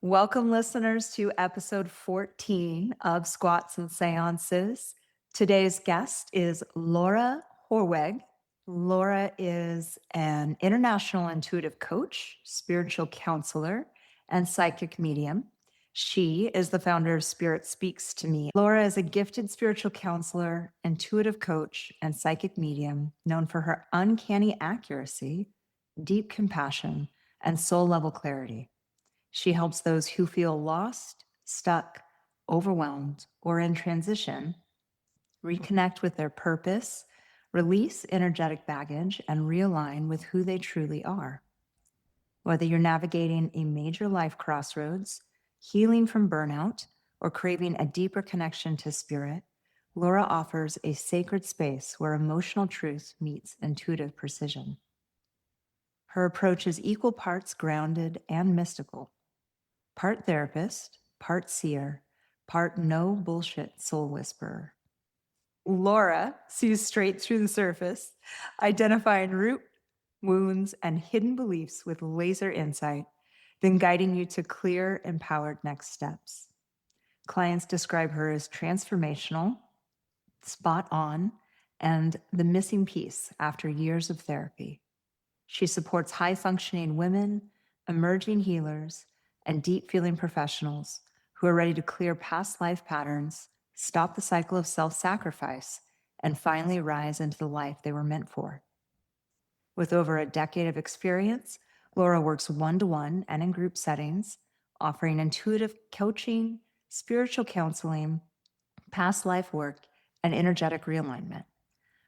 Welcome, listeners, to episode 14 of Squats and Séances. Today's guest is Laura Hoorweg. Laura is an international intuitive coach, spiritual counselor, and psychic medium. She is the founder of Spirit Speaks to Me. Laura is a gifted spiritual counselor, intuitive coach, and psychic medium known for her uncanny accuracy, deep compassion, and soul-level clarity. She helps those who feel lost, stuck, overwhelmed, or in transition reconnect with their purpose, release energetic baggage, and realign with who they truly are. Whether you're navigating a major life crossroads, healing from burnout, or craving a deeper connection to spirit, Laura offers a sacred space where emotional truth meets intuitive precision. Her approach is equal parts grounded and mystical. Part therapist, part seer, part no bullshit soul whisperer. Laura sees straight through the surface, identifying root wounds and hidden beliefs with laser insight, then guiding you to clear, empowered next steps. Clients describe her as transformational, spot on, and the missing piece after years of therapy. She supports high-functioning women, emerging healers, and deep-feeling professionals who are ready to clear past life patterns, stop the cycle of self-sacrifice, and finally rise into the life they were meant for. With over a decade of experience, Laura works one-to-one and in group settings, offering intuitive coaching, spiritual counseling, past life work, and energetic realignment.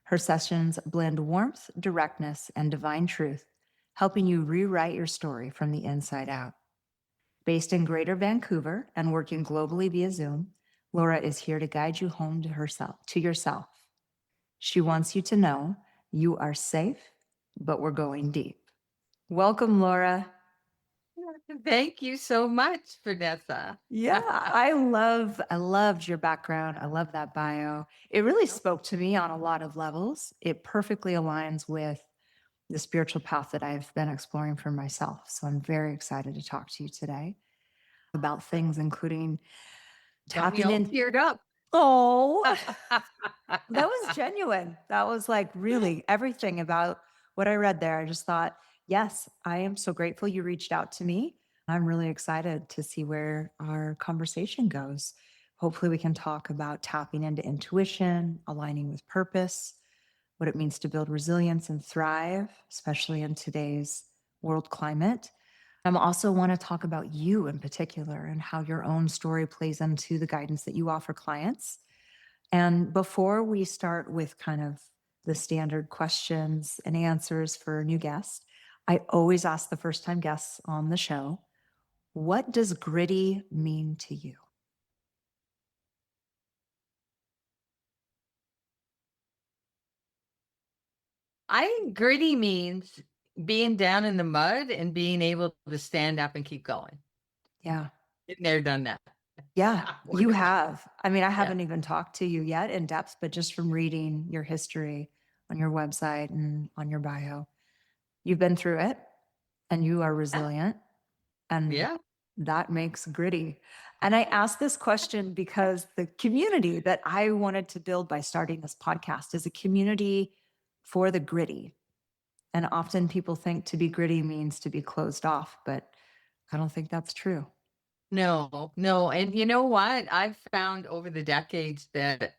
Her sessions blend warmth, directness, and divine truth, helping you rewrite your story from the inside out. Based in Greater Vancouver and working globally via Zoom, Laura is here to guide you home to yourself. She wants you to know you are safe, but we're going deep. Welcome, Laura. Thank you so much, Vanessa. Yeah, I loved your background. I love that bio. It really spoke to me on a lot of levels. It perfectly aligns with the spiritual path that I've been exploring for myself. So I'm very excited to talk to you today about things including tapping in. Teared up. Oh, that was genuine. That was like really everything about what I read there. I just thought, yes, I am so grateful you reached out to me. I'm really excited to see where our conversation goes. Hopefully we can talk about tapping into intuition, aligning with purpose, what it means to build resilience and thrive, especially in today's world climate. I also want to talk about you in particular and how your own story plays into the guidance that you offer clients. And before we start with kind of the standard questions and answers for new guests, I always ask the first-time guests on the show, what does gritty mean to you? I think gritty means being down in the mud and being able to stand up and keep going. Yeah. Been there, done that. Yeah, you have. I mean, I Yeah. haven't even talked to you yet in depth, but just from reading your history on your website and on your bio, you've been through it and you are resilient. And Yeah. that makes gritty. And I asked this question because the community that I wanted to build by starting this podcast is a community for the gritty. And often people think to be gritty means to be closed off, but I don't think that's true. No. And you know what? I've found over the decades that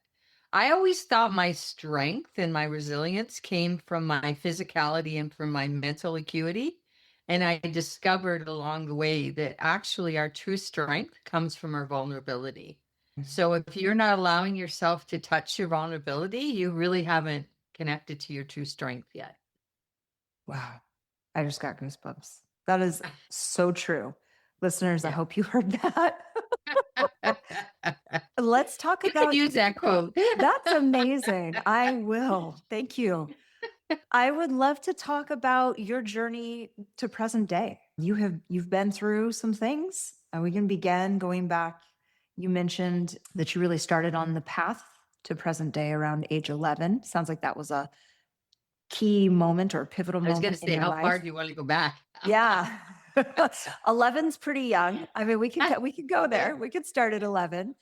I always thought my strength and my resilience came from my physicality and from my mental acuity. And I discovered along the way that actually our true strength comes from our vulnerability. So if you're not allowing yourself to touch your vulnerability, you really haven't connected to your true strength yet. Wow. I just got goosebumps. That is so true. Listeners, I hope you heard that. Let's talk You about can use that quote. That's amazing. I will. Thank you. I would love to talk about your journey to present day. You've been through some things. We can begin going back. You mentioned that you really started on the path to present day around age 11. Sounds like that was a key moment or pivotal I was moment going to in say, your how life. far do you want to go back? Yeah. 11's pretty young. I mean, we could go there. We could start at 11,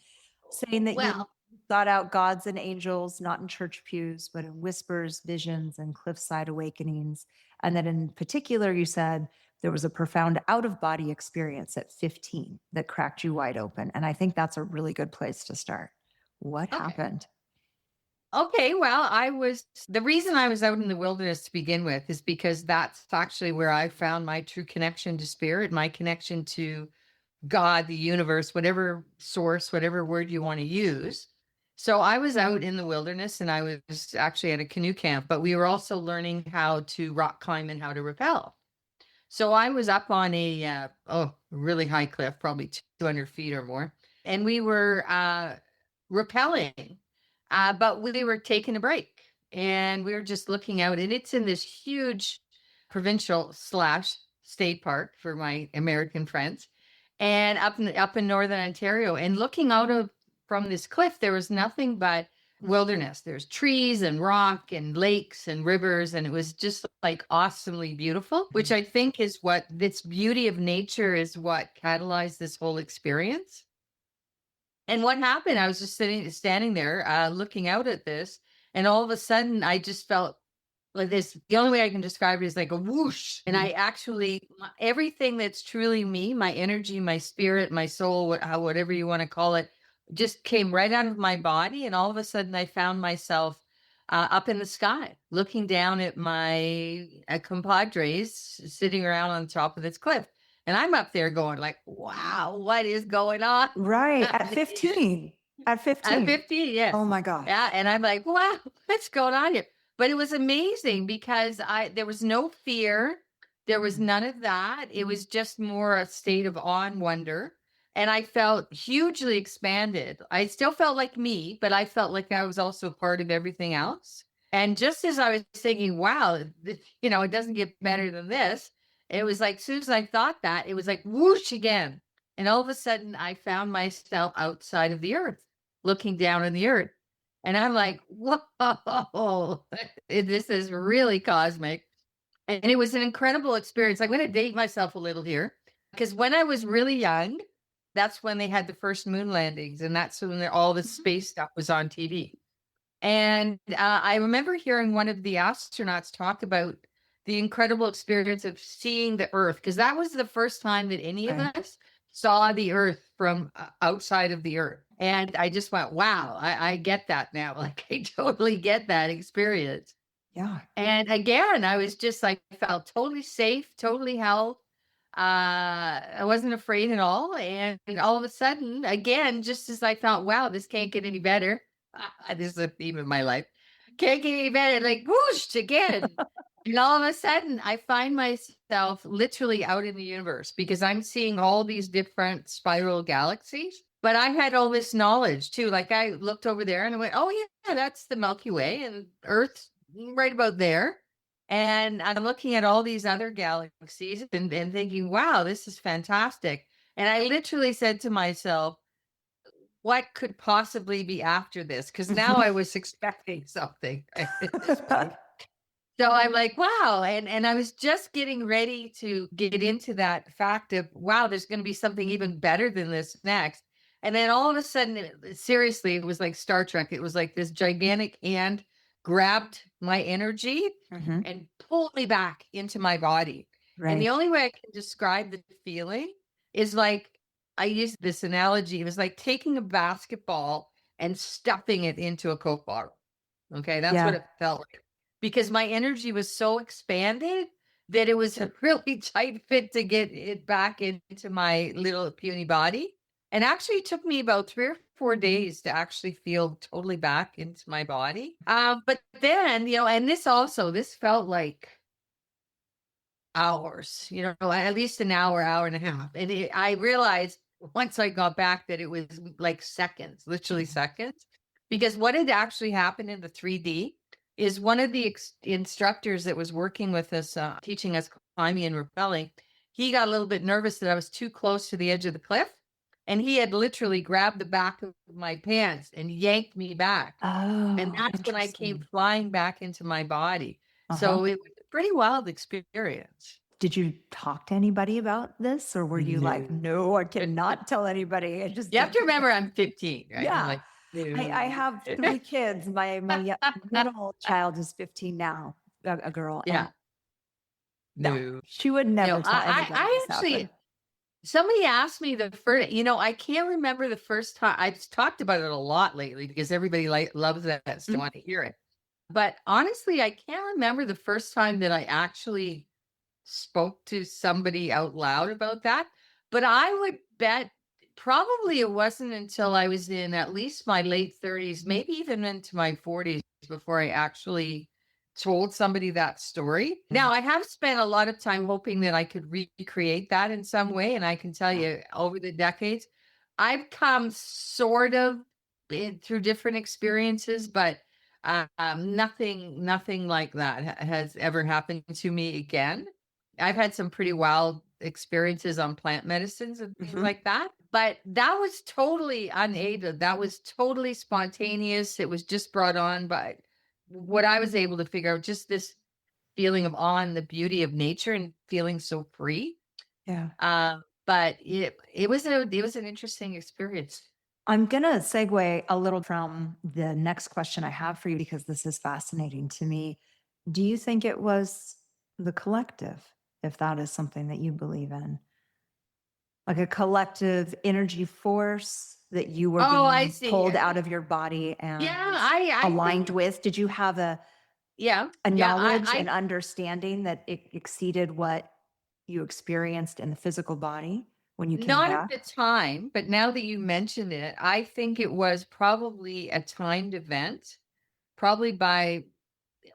saying that you Well, sought out gods and angels, not in church pews, but in whispers, visions, and cliffside awakenings. And that in particular, you said there was a profound out of body experience at 15 that cracked you wide open. And I think that's a really good place to start. What okay. happened? Okay, well, the reason I was out in the wilderness to begin with is because that's actually where I found my true connection to spirit, my connection to God, the universe, whatever source, whatever word you want to use. So I was out in the wilderness and I was actually at a canoe camp, but we were also learning how to rock climb and how to rappel. So I was up on a really high cliff, probably 200 feet or more, and we were rappelling, but we were taking a break, and we were just looking out, and it's in this huge provincial slash state park for my American friends, and up in northern Ontario, and looking out of from this cliff, there was nothing but wilderness. There's trees and rock and lakes and rivers, and it was just like awesomely beautiful, which I think is what this beauty of nature is what catalyzed this whole experience. And what happened, I was just standing there, looking out at this, and all of a sudden I just felt like this. The only way I can describe it is like a whoosh. And I actually, everything that's truly me, my energy, my spirit, my soul, whatever you want to call it, just came right out of my body. And all of a sudden I found myself up in the sky, looking down at my compadres sitting around on top of this cliff. And I'm up there going like, wow, what is going on? Right. At 15. At 15. At 15, yes. Oh my God. Yeah. And I'm like, wow, what's going on here? But it was amazing because there was no fear. There was none of that. It was just more a state of awe and wonder. And I felt hugely expanded. I still felt like me, but I felt like I was also part of everything else. And just as I was thinking, wow, it doesn't get better than this. It was like, as soon as I thought that, it was like whoosh again. And all of a sudden I found myself outside of the earth, looking down on the earth. And I'm like, whoa, this is really cosmic. And it was an incredible experience. I'm going to date myself a little here because when I was really young, that's when they had the first moon landings. And that's when all the space stuff was on TV. And I remember hearing one of the astronauts talk about the incredible experience of seeing the Earth, because that was the first time that any of us saw the Earth from outside of the Earth. And I just went, wow, I get that now. Like, I totally get that experience. Yeah. And again, I was just like, I felt totally safe, totally held. I wasn't afraid at all. And all of a sudden, again, just as I thought, wow, this can't get any better. This is a theme of my life. Can't get any better. Like, whoosh, again. And all of a sudden, I find myself literally out in the universe because I'm seeing all these different spiral galaxies. But I had all this knowledge too. Like I looked over there and I went, oh, yeah, that's the Milky Way and Earth's right about there. And I'm looking at all these other galaxies and thinking, wow, this is fantastic. And I literally said to myself, what could possibly be after this? Because now I was expecting something. So I'm like, wow. And I was just getting ready to get into that fact of, wow, there's going to be something even better than this next. And then all of a sudden, seriously, it was like Star Trek. It was like this gigantic hand grabbed my energy and pulled me back into my body. Right. And the only way I can describe the feeling is like, I use this analogy. It was like taking a basketball and stuffing it into a Coke bottle. Okay. That's what it felt like. Because my energy was so expanded that it was a really tight fit to get it back into my little puny body. And actually it took me about 3 or 4 days to actually feel totally back into my body. But then, and this felt like hours, at least an hour, hour and a half. And I realized once I got back that it was like seconds, literally seconds, because what had actually happened in the 3D is one of the instructors that was working with us, teaching us climbing and rappelling, he got a little bit nervous that I was too close to the edge of the cliff. And he had literally grabbed the back of my pants and yanked me back. Oh, and that's when I came flying back into my body. So it was a pretty wild experience. did you talk to anybody about this, or were you like, no, I cannot tell anybody? I just You have to remember I'm 15, right? I'm yeah. like, I no. have 3 kids. My middle child is 15 now, a girl, and Yeah, no, no. she would No, never tell anybody I this happened. actually, somebody asked me the first, I can't remember the first time. I've talked about it a lot lately because everybody loves that, so Mhm. want to hear it. But honestly, I can't remember the first time that I actually spoke to somebody out loud about that. But I would bet probably it wasn't until I was in at least my late 30s, maybe even into my 40s, before I actually told somebody that story. Now, I have spent a lot of time hoping that I could recreate that in some way. And I can tell Yeah. you over the decades, I've come sort of through different experiences, but nothing like that has ever happened to me again. I've had some pretty wild experiences on plant medicines and things Mhm. like that, but that was totally unaided. That was totally spontaneous. It was just brought on by what I was able to figure out, just this feeling of awe and the beauty of nature and feeling so free. Yeah. But it was an interesting experience. I'm gonna segue a little from the next question I have for you because this is fascinating to me. Do you think it was the collective, if that is something that you believe in? Like a collective energy force that you were Oh, I being see. pulled out of your body Yeah, and I think aligned with? Did you have yeah, a yeah, knowledge I and understanding that it exceeded what you experienced in the physical body when you came not at back? the time, but now that you mention it, I think it was probably a timed event, probably by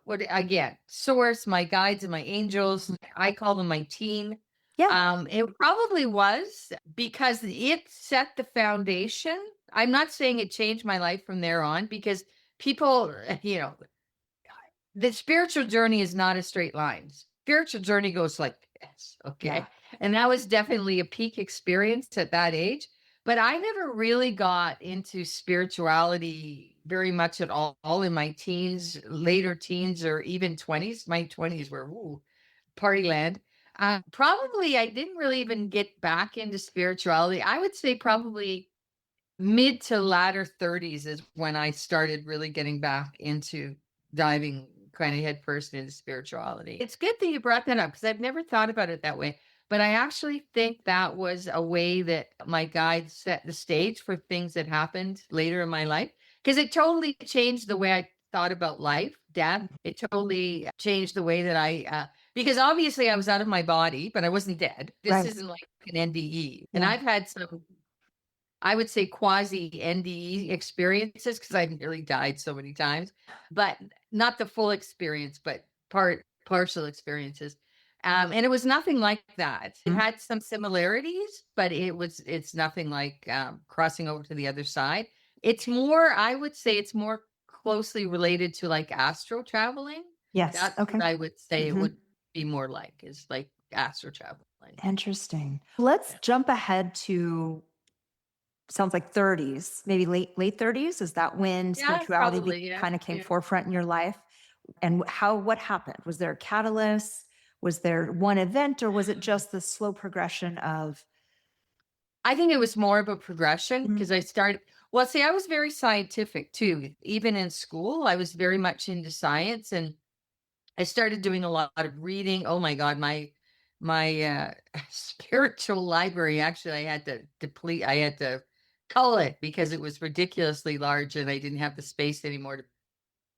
what again, source, my guides and my angels. I call them my team. Yeah. It probably was because it set the foundation. I'm not saying it changed my life from there on because people, the spiritual journey is not a straight line. Spiritual journey goes like this, Yeah. okay? And that was definitely a peak experience at that age. But I never really got into spirituality very much at all in my teens, later teens, or even 20s. My 20s were party land. Probably I didn't really even get back into spirituality. I would say probably mid to latter 30s is when I started really getting back into diving kind of headfirst into spirituality. It's good that you brought that up because I've never thought about it that way. But I actually think that was a way that my guide set the stage for things that happened later in my life because it totally changed the way I thought about life, death. It totally changed the way that because obviously I was out of my body, but I wasn't dead. This Right. isn't like an NDE. And Yeah. I've had some, I would say, quasi NDE experiences because I've nearly died so many times, but not the full experience, but partial experiences. And it was nothing like that. It Mhm. had some similarities, but it's nothing like crossing over to the other side. It's more, I would say, it's more closely related to like astro traveling. Yes. That's Okay. what I would say it Mhm. would be more like, is like astro traveling. Interesting. Let's Yeah, jump ahead to sounds like 30s, maybe late 30s. Is that when yeah, spirituality probably. Yeah, kind of came yeah. forefront in your life? And what happened? Was there a catalyst? Was there one event, or was it just the slow progression of I think it was more of a progression Mhm. because I started, well, see, I was very scientific too. Even in school, I was very much into science and I started doing a lot of reading. Oh my God, my spiritual library, actually I had to deplete, I had to cull it because it was ridiculously large and I didn't have the space anymore to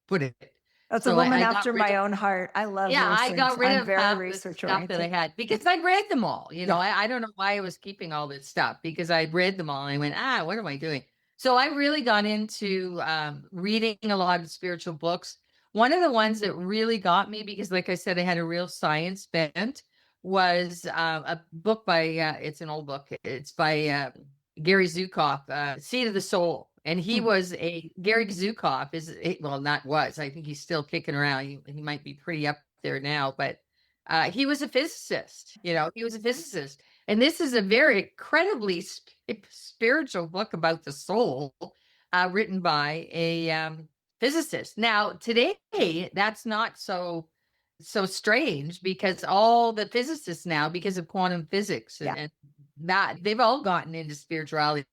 put it. That's a So woman I got after rid my of, own heart. I love yeah, I research. got rid I'm of very half the research stuff that I oriented. had because I'd read them all. Yeah. I don't know why I was keeping all this stuff because I'd read them all. And I went, what am I doing? So I really got into reading a lot of spiritual books. One of the ones that really got me, because like I said, I had a real science bent, was a book by, it's an old book. It's by Gary Zukav, Seed of the Soul. And he Mm. was Gary Zukav well, not was, I think he's still kicking around. He might be pretty up there now, but he was a physicist, he was a physicist. And this is a very incredibly spiritual book about the soul, written by a physicist. Now, today, that's not so. so strange because all the physicists now, because of quantum physics Yeah. and that, they've all gotten into spirituality.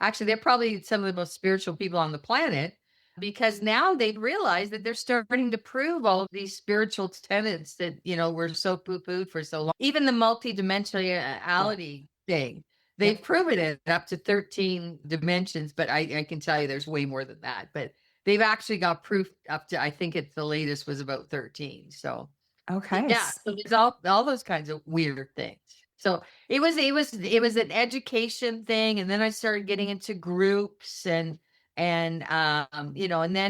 Actually, they're probably some of the most spiritual people on the planet because now they've realized that they're starting to prove all of these spiritual tenets that, were so poo-pooed for so long. Even the multidimensionality thing, they've Yep. proven it up to 13 dimensions, but I can tell you there's way more than that. But they've actually got proof up to, I think it's the latest was about 13. So Okay. yeah, so there's all those kinds of weird things. So it was an education thing, and then I started getting into groups and then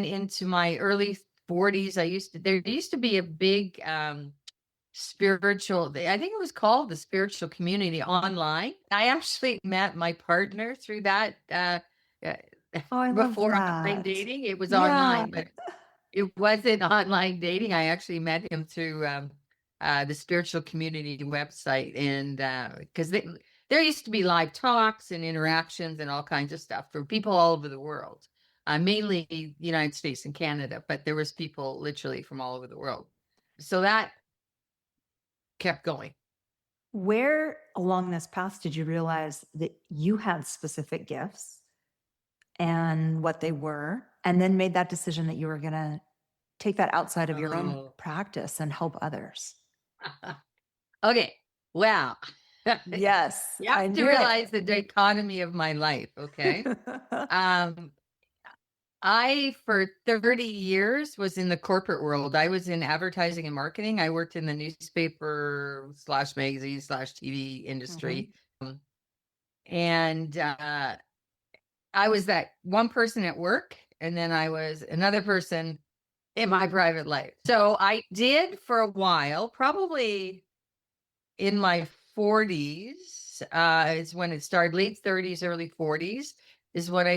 into my early 40s, there used to be a big spiritual, I think it was called the spiritual community online. I actually met my partner through that uh, Oh, I love before online that. dating. It was Yeah. online, but it wasn't online dating. I actually met him through the spiritual community website, and because there used to be live talks and interactions and all kinds of stuff for people all over the world, mainly United States and Canada, but there was people literally from all over the world. So that kept going. Where along this path did you realize that you had specific gifts and what they were, and then made that decision that you were going to take that outside of your own Oh. practice and help others? Okay. Wow. Yes, You I have to knew it. realize the dichotomy of my life. Okay. Um, I, for 30 years, was in the corporate world. I was in advertising and marketing. I worked in the newspaper slash magazine slash TV Mhm. industry. And I was that one person at work, and then I was another person in my private life. So I did for a while, probably in my 40s, is when it started, late 30s, early 40s is when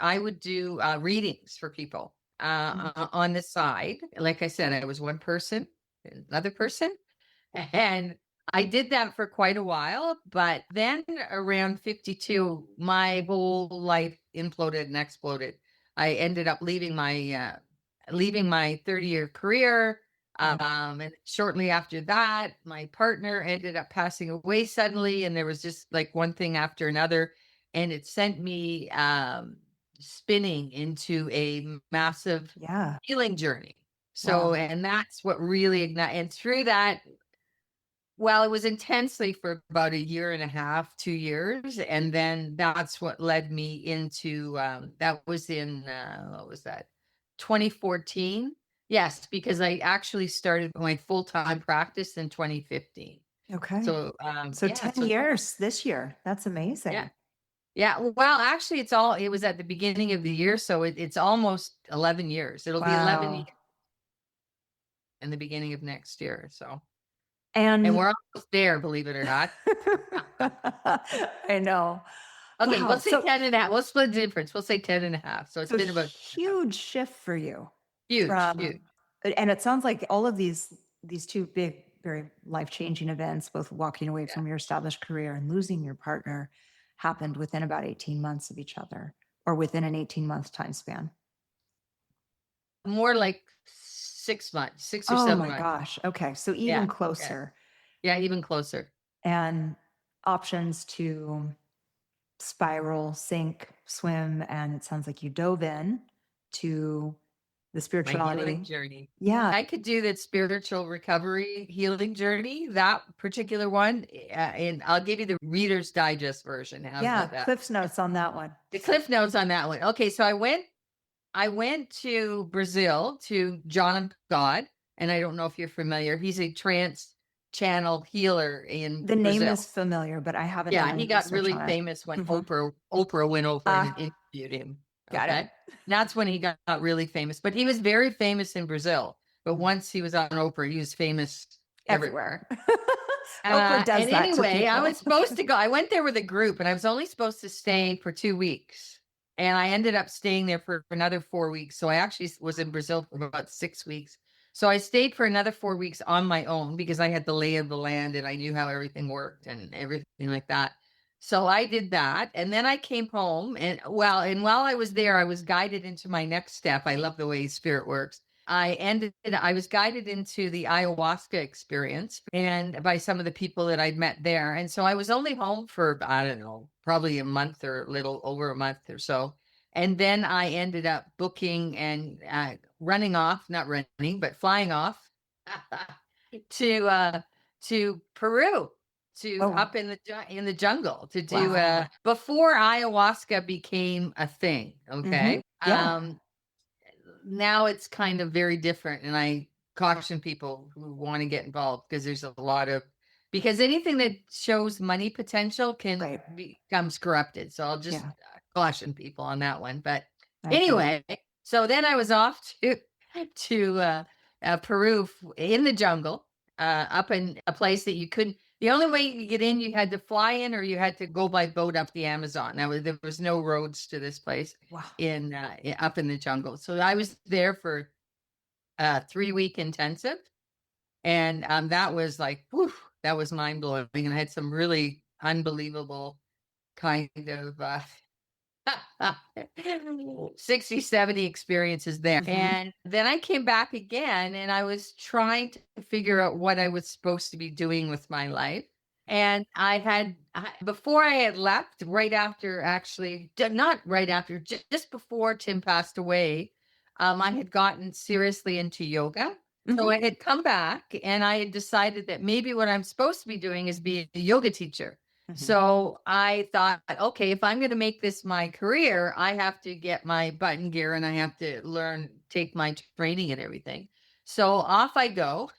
I would do readings for people Mm. on the side. Like I said, I was one person, another person. And I did that for quite a while, but then around 52, my whole life imploded and exploded. I ended up leaving my 30-year career. Yep. And shortly after that, my partner ended up passing away suddenly, and there was just like one thing after another, and it sent me spinning into a massive Yeah. healing journey. So, Wow. and that's what really ignited. And through that, well, it was intensely for about a year and a half, 2 years. And then that's what led me into that was in what was that? 2014. Yes, because I actually started my full-time practice in 2015. Okay. So So yeah, 10 so years this year. That's yeah. amazing. Yeah. Well, actually it was at the beginning of the year, so it's almost 11 years. It'll be 11 years Wow. in the beginning of next year. So, and And we're almost there, believe it or not. I know. Okay, Wow. we'll say So 10 and a half. We'll split the difference. We'll say 10 and a half. So it's so been about huge shift for you huge, huge. from, and it sounds like all of these two big, very life-changing events, both walking away Yeah. from your established career and losing your partner, happened within about 18 months of each other, or within an 18-month time span. More like 6 months, six or Oh seven my months. gosh. Okay. So even Yeah. Yeah. closer. Yeah. Even closer. And options to spiral, sink, swim, and it sounds like you dove in to the My healing spirituality. journey. Yeah. I could do that spiritual recovery healing journey, that particular one. And I'll give you the Reader's Digest version. How's Yeah. about that? Cliff's notes on that one. The Cliff Notes on that one. Okay. So I went to Brazil to John of God, and I don't know if you're familiar. He's a trance channel healer in The name is Brazil. familiar, but I haven't done Yeah, he any got research really on it. famous when Mhm. Oprah went over and Ah, interviewed him. got it. Okay. That's when he got really famous. But he was very famous in Brazil. But Mhm. once he was on Oprah, he was famous everywhere. Everywhere. Oprah does And that to anyway, I was people. supposed to go. I went there with a group, and I was only supposed to stay for 2 weeks. And I ended up staying there for another 4 weeks. So I actually was in Brazil for about 6 weeks. So I stayed for another 4 weeks on my own because I had the lay of the land and I knew how everything worked and everything like that. So I did that. And then I came home, and while I was there, I was guided into my next step. I love the way spirit works. I was guided into the ayahuasca experience and by some of the people that I'd met there. And so I was only home for, I don't know, probably a month or a little over a month or so. And then I ended up booking and running off, not running, but flying off to Peru, to Oh, up in the jungle to do wow. before ayahuasca became a thing. Hmm. Okay. Yeah. Now it's kind of very different, and I caution people who want to get involved because there's a lot of, because anything that shows money potential can Right. becomes corrupted. So I'll just Yeah. caution people on that one. But I agree. anyway, so then I was off to Peru in the jungle, up in a place that you couldn't. The only way you could get in, you had to fly in, or you had to go by boat up the Amazon. There was no roads to this place Wow. in up in the jungle. So I was there for a 3-week intensive, and that was like, whew, that was mind blowing, and I had some really unbelievable kind of 60, 70 experiences there. Hmm. And then I came back again and I was trying to figure out what I was supposed to be doing with my life. And before I had left, right after, actually, not right after, just before Tim passed away, I had gotten seriously into yoga. So Hmm. I had come back and I had decided that maybe what I'm supposed to be doing is be a yoga teacher. Hmm. So I thought, okay, if I'm going to make this my career, I have to get my button gear and I have to take my training and everything. So off I go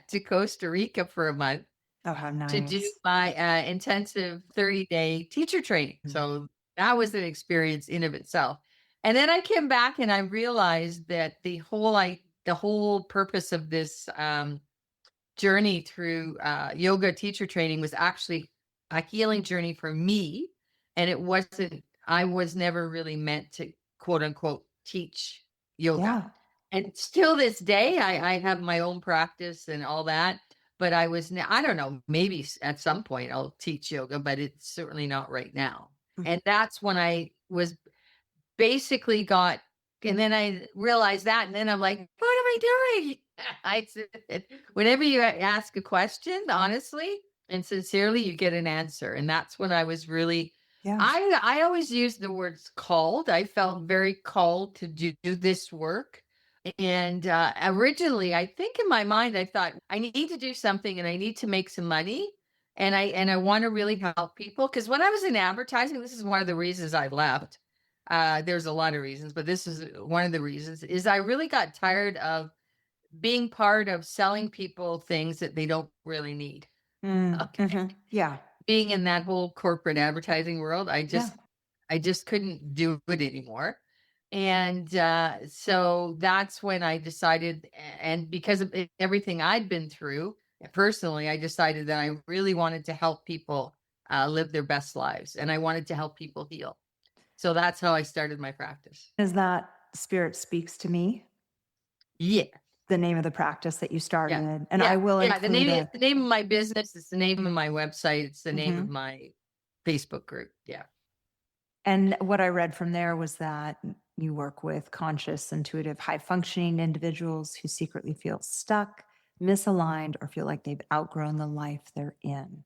to Costa Rica for a month Oh, how to do nice. my intensive 30-day teacher training. Mhm. So that was an experience in of itself. And then I came back and I realized that the whole purpose of this journey through yoga teacher training was actually a healing journey for me. And I was never really meant to, quote unquote, teach yoga. Yeah. And still this day, I have my own practice and all that. But I don't know, maybe at some point I'll teach yoga, but it's certainly not right now. Mhm. And that's when I was basically got, and then I realized that, and then I'm like, what am I doing? I said, whenever you ask a question, honestly and sincerely, you get an answer. And that's when I was really, Yeah. I always use the words called. I felt very called to do this work. And originally, I think in my mind, I thought I need to do something and I need to make some money. And I want to really help people, because when I was in advertising, this is one of the reasons I left. There's a lot of reasons, but this is one of the reasons, is I really got tired of being part of selling people things that they don't really need. Mm, Okay. mhm. Yeah. Being in that whole corporate advertising world, Yeah. I just couldn't do it anymore. And so that's when I decided, and because of everything I'd been through personally, I decided that I really wanted to help people live their best lives, and I wanted to help people heal. So that's how I started my practice. Is that Spirit Speaks to Me, Yeah. the name of the practice that you Yeah. started? And I Yeah. will Yeah. include a The name of my business. It's the name of my website. It's the name of mhm. my Facebook group. Yeah. And what I read from there was that you work with conscious, intuitive, high functioning individuals who secretly feel stuck, misaligned, or feel like they've outgrown the life they're in.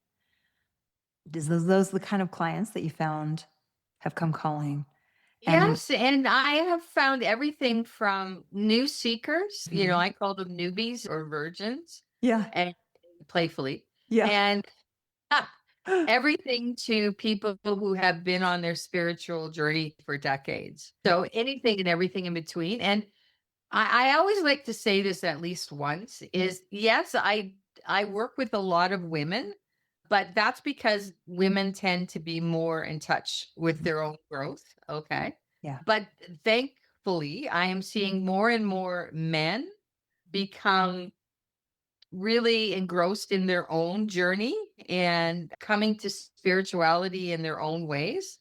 Is those the kind of clients that you found have come calling? And Yes, and I have found everything from new seekers, mhm. I call them newbies or virgins, Yeah. and playfully, Yeah. and everything to people who have been on their spiritual journey for decades. So anything and everything in between. And I always like to say this at least once, is yes, I work with a lot of women, but that's because women tend to be more in touch with their own growth. Okay. Yeah. But thankfully, I am seeing more and more men become really engrossed in their own journey and coming to spirituality in their own ways.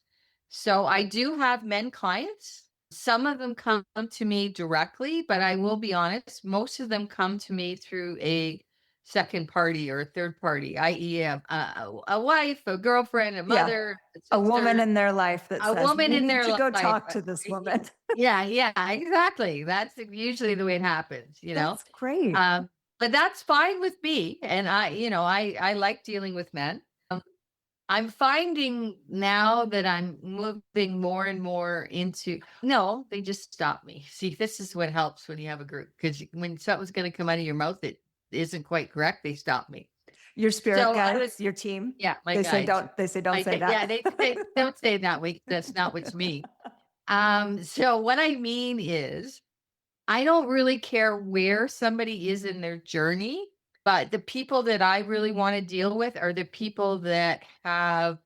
So I do have men clients. Some of them come to me directly, but I will be honest, most of them come to me through a second party or a third party, i.e., a wife, a girlfriend, a Yeah. mother, a A woman sister, in their life that a says, woman you in need their to go life. talk to this woman. Yeah, yeah, exactly. That's usually the way it happens, you know. That's great. Um, but that's fine with me, and I like dealing with men. I'm finding now that I'm moving more and more into no, they just stop me. See, this is what helps when you have a group because when something's going to come out of your mouth that isn't quite correct, they stop me. Your spirit So I was, guides, your team, yeah, my they say guides. don't say that. Yeah, they don't say that way. That's not what's me. So what I mean is, I don't really care where somebody is in their journey, but the people that I really want to deal with are the people that have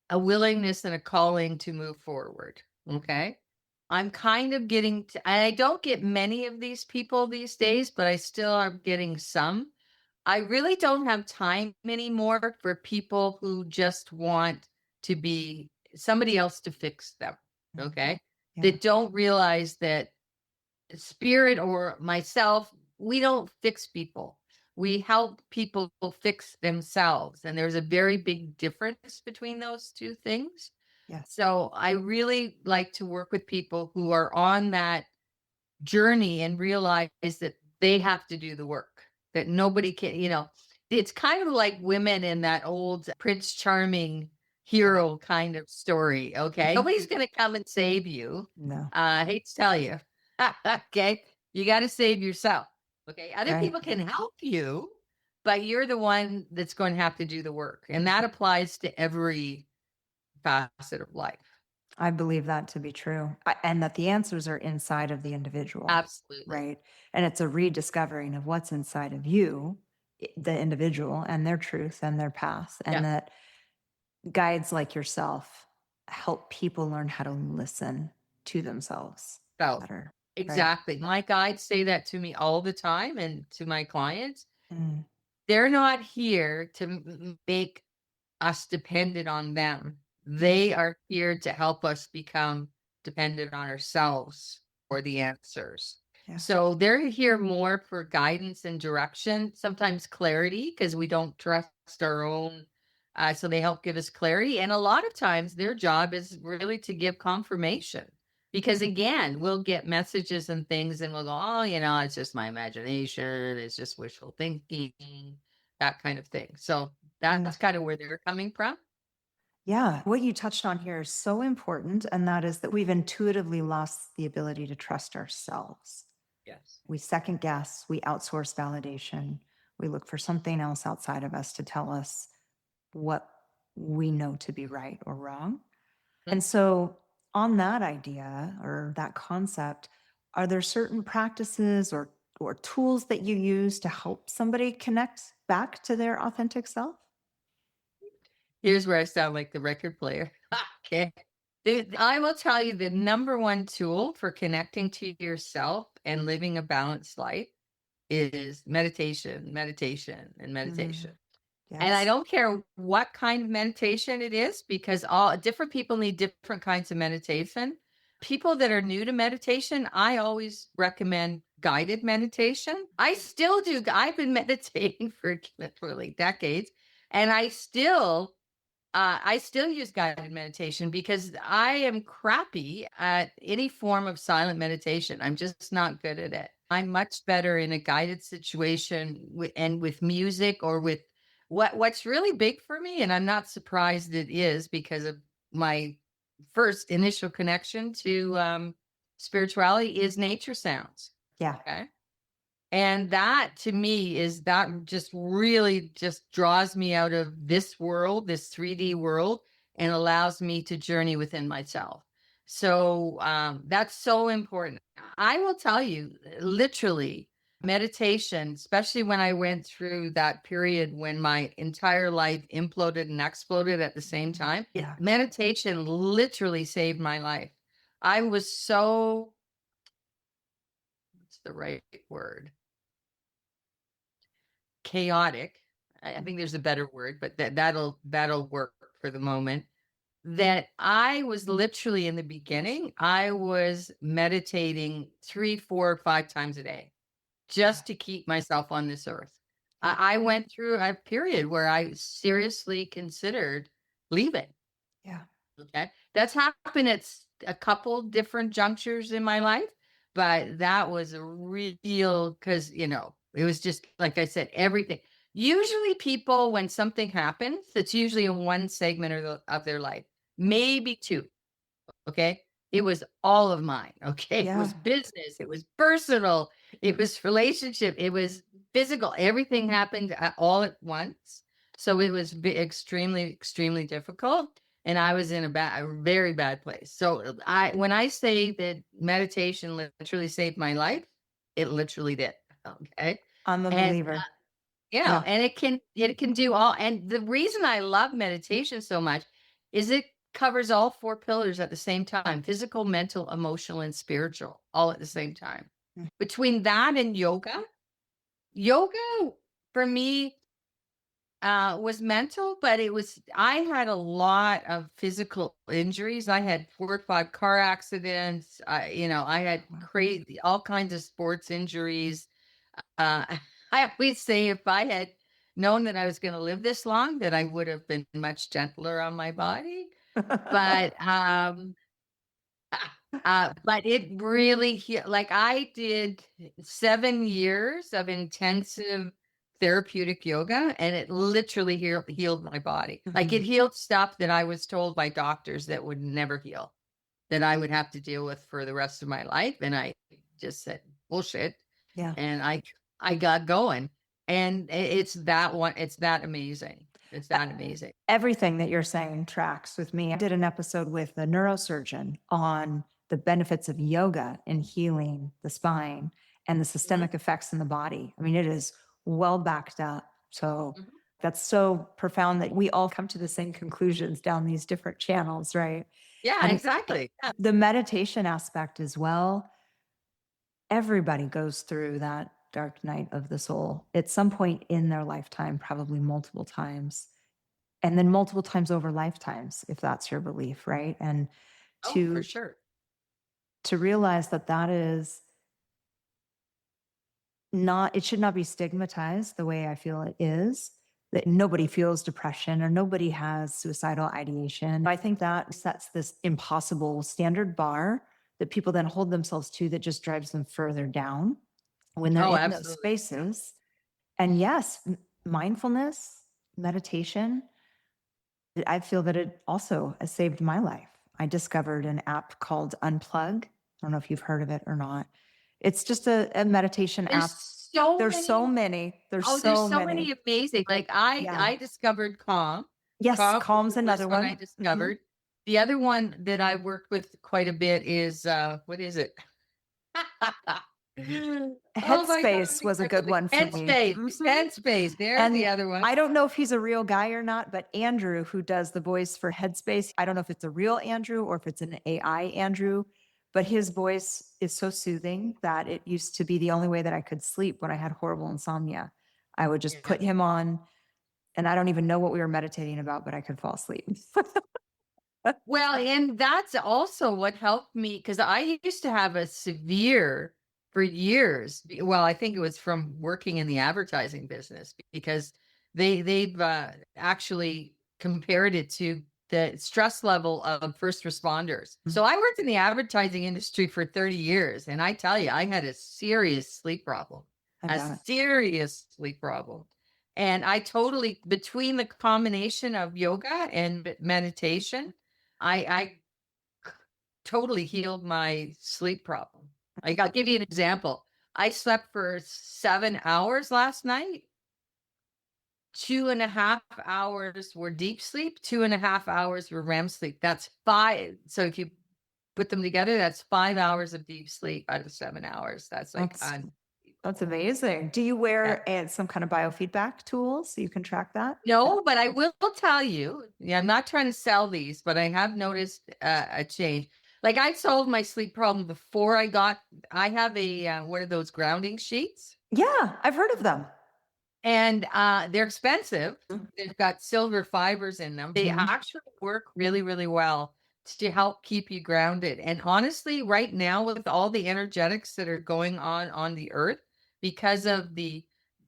a willingness and a calling to move forward. Okay. I'm kind of getting to, I don't get many of these people these days, but I still am getting some. I really don't have time anymore for people who just want to be somebody else to fix them. Mm, Okay. yeah. That don't realize that spirit or myself, we don't fix people. We help people fix themselves. And there's a very big difference between those two things. Yes. So I really like to work with people who are on that journey and realize that they have to do the work, that nobody can, it's kind of like women in that old Prince Charming hero kind of story. Okay. Nobody's going to come and save you. No. I hate to tell you. Okay. You got to save yourself. Okay. Other Right. people can help you, but you're the one that's going to have to do the work. And that applies to every facet of life. I believe that to be true. And that the answers are inside of the individual. Absolutely. Right. And it's a rediscovering of what's inside of you, the individual, and their truth and their path. And Yeah. that guides like yourself help people learn how to listen to themselves So better. exactly. My guides say that to me all the time and to my clients. Mm, They're not here to make us dependent on them. They are here to help us become dependent on ourselves for the answers. yeah. So they're here more for guidance and direction, sometimes clarity, because we don't trust our own. So they help give us clarity. And a lot of times their job is really to give confirmation. Because again, we'll get messages and things and we'll go, oh, it's just my imagination. It's just wishful thinking, that kind of thing. So that's kind of where they're coming from. Yeah. What you touched on here is so important. And that is that we've intuitively lost the ability to trust ourselves. Yes. We second guess, we outsource validation, we look for something else outside of us to tell us what we know to be right or wrong. And so, on that idea or that concept, are there certain practices or tools that you use to help somebody connect back to their authentic self? Here's where I sound like the record player. Okay. I will tell you the number one tool for connecting to yourself and living a balanced life is meditation, meditation, and meditation. And I Yes. don't care what kind of meditation it is because all different people need different kinds of meditation. People that are new to meditation, I always recommend guided meditation. I still do. I've been meditating for literally decades, and I still use guided meditation because I am crappy at any form of silent meditation. I'm just not good at it. I'm much better in a guided situation and with music or with what's really big for me. And I'm not surprised it is because of my first initial connection to spirituality is nature sounds. Yeah. Okay. And that to me is that just really just draws me out of this world, this 3D world, and allows me to journey within myself. So that's so important. I will tell you, literally, meditation, especially when I went through that period when my entire life imploded and exploded at the same time, Yeah. meditation literally saved my life. I was so, what's the right word? Chaotic. I think there's a better word, but that'll work for the moment. That I was literally in the beginning, I was meditating 3, 4, 5 times a day just to keep myself on this earth. I went through a period where I seriously considered leaving. Yeah. Okay. That's happened at a couple different junctures in my life, but that was a real, because, it was just, like I said, everything. Usually people, when something happens, it's usually in one segment of their life, maybe two. Okay. It was all of mine. Okay. It was Yeah. business. It was personal. It was relationship. It was physical. Everything happened all at once. So it was extremely, extremely difficult. And I was in a very bad place. So when I say that meditation literally saved my life, it literally did. Okay. I'm a And believer. yeah, Yeah. and it can do all, and the reason I love meditation so much is it covers all four pillars at the same time: physical, mental, emotional, and spiritual, all at the same time. Mm. Between that and yoga for me was mental, but I had a lot of physical injuries. I had 4 or 5 car accidents. I had Wow. crazy, all kinds of sports injuries. uh, I always say if I had known that I was going to live this long, that I would have been much gentler on my body. But but it really like I did 7 years of intensive therapeutic yoga, and it literally healed my body. Like it Mhm. healed stuff that I was told by doctors that would never heal, that I would have to deal with for the rest of my life. And I just said bullshit, Yeah. and I got going. And it's that amazing. It's Uh, that amazing. Everything that you're saying tracks with me. I did an episode with a neurosurgeon on the benefits of yoga in healing the spine and the Mhm, systemic effects in the body. I mean, it is well backed up. So mhm. that's so profound that we all come to the same conclusions down these different channels, right? Yeah, And exactly. Yeah. the meditation aspect as well. Everybody goes through that dark night of the soul at some point in their lifetime, probably multiple times, and then multiple times over lifetimes, if that's your belief, right? And Oh, for to sure. to realize that that is not, it should not be stigmatized the way I feel it is, that nobody feels depression or nobody has suicidal ideation. I think that sets this impossible standard bar that people then hold themselves to, that just drives them further down when they're Oh, in those absolutely. spaces. And yes, mindfulness, meditation, I feel that it also has saved my life. I discovered an app called Unplug. I don't know if you've heard of it or not. It's just a meditation app. There's so There's so many. many. There's Oh, there's so so many. many amazing. Like I Yeah. I discovered Calm. Yes, Calm was Calm's the another first one I one. Mhm. discovered. The other one that I worked with quite a bit is what is it? Oh my God, Headspace let me was a try good something. one for me. Headspace. Mhm. Headspace. There's the And other one. I don't know if he's a real guy or not, but Andrew, who does the voice for Headspace, I don't know if it's a real Andrew or if it's an AI Andrew, but his voice is so soothing that it used to be the only way that I could sleep when I had horrible insomnia. I would just Yeah. put him on, and I don't even know what we were meditating about, but I could fall asleep. Well, and that's also what helped me, because I used to have a severe, for years. Well, I think it was from working in the advertising business, because they've actually compared it to the stress level of first responders. So I worked in the advertising industry for 30 years, and I tell you, I had a serious sleep problem, I a bet. serious sleep problem. And I totally, between the combination of yoga and meditation, I totally healed my sleep problem. Like, I'll give you an example. I slept for 7 hours last night. 2.5 hours were deep sleep, 2.5 hours were REM sleep. That's 5. So if you put them together, that's 5 hours of deep sleep out of 7 hours. That's like That's that's unbelievable. amazing. Do you Yeah. wear some kind of biofeedback tool so you can track that? No, but I will tell you, yeah, I'm not trying to sell these, but I have noticed a change. Like I solved my sleep problem before I have a one of those grounding sheets, Yeah, I've heard of them. and they're expensive. They've got silver fibers in them. They Mhm. actually work really, really well to help keep you grounded. And honestly, right now, with all the energetics that are going on the earth, because of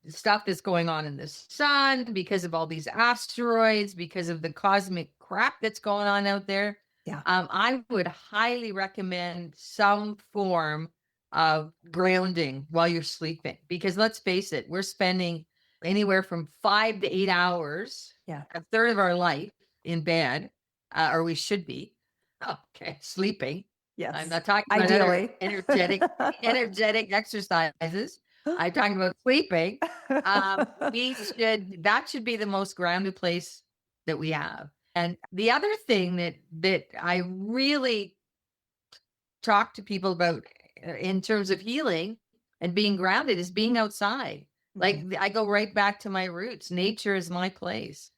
stuff that's going on in the sun, because of all these asteroids, because of the cosmic crap that's going on out there. Yeah. I would highly recommend some form of grounding while you're sleeping, because let's face it, we're spending anywhere from 5 to 8 hours, Yeah. a third of our life in bed, or we should be. Okay, sleeping. I'm Yes. not talking about Ideally. energetic exercises. I'm talking about sleeping. That should be the most grounded place that we have. And the other thing that I really talk to people about in terms of healing and being grounded is being outside. Like Mhm. I go right back to my roots. Nature is my place.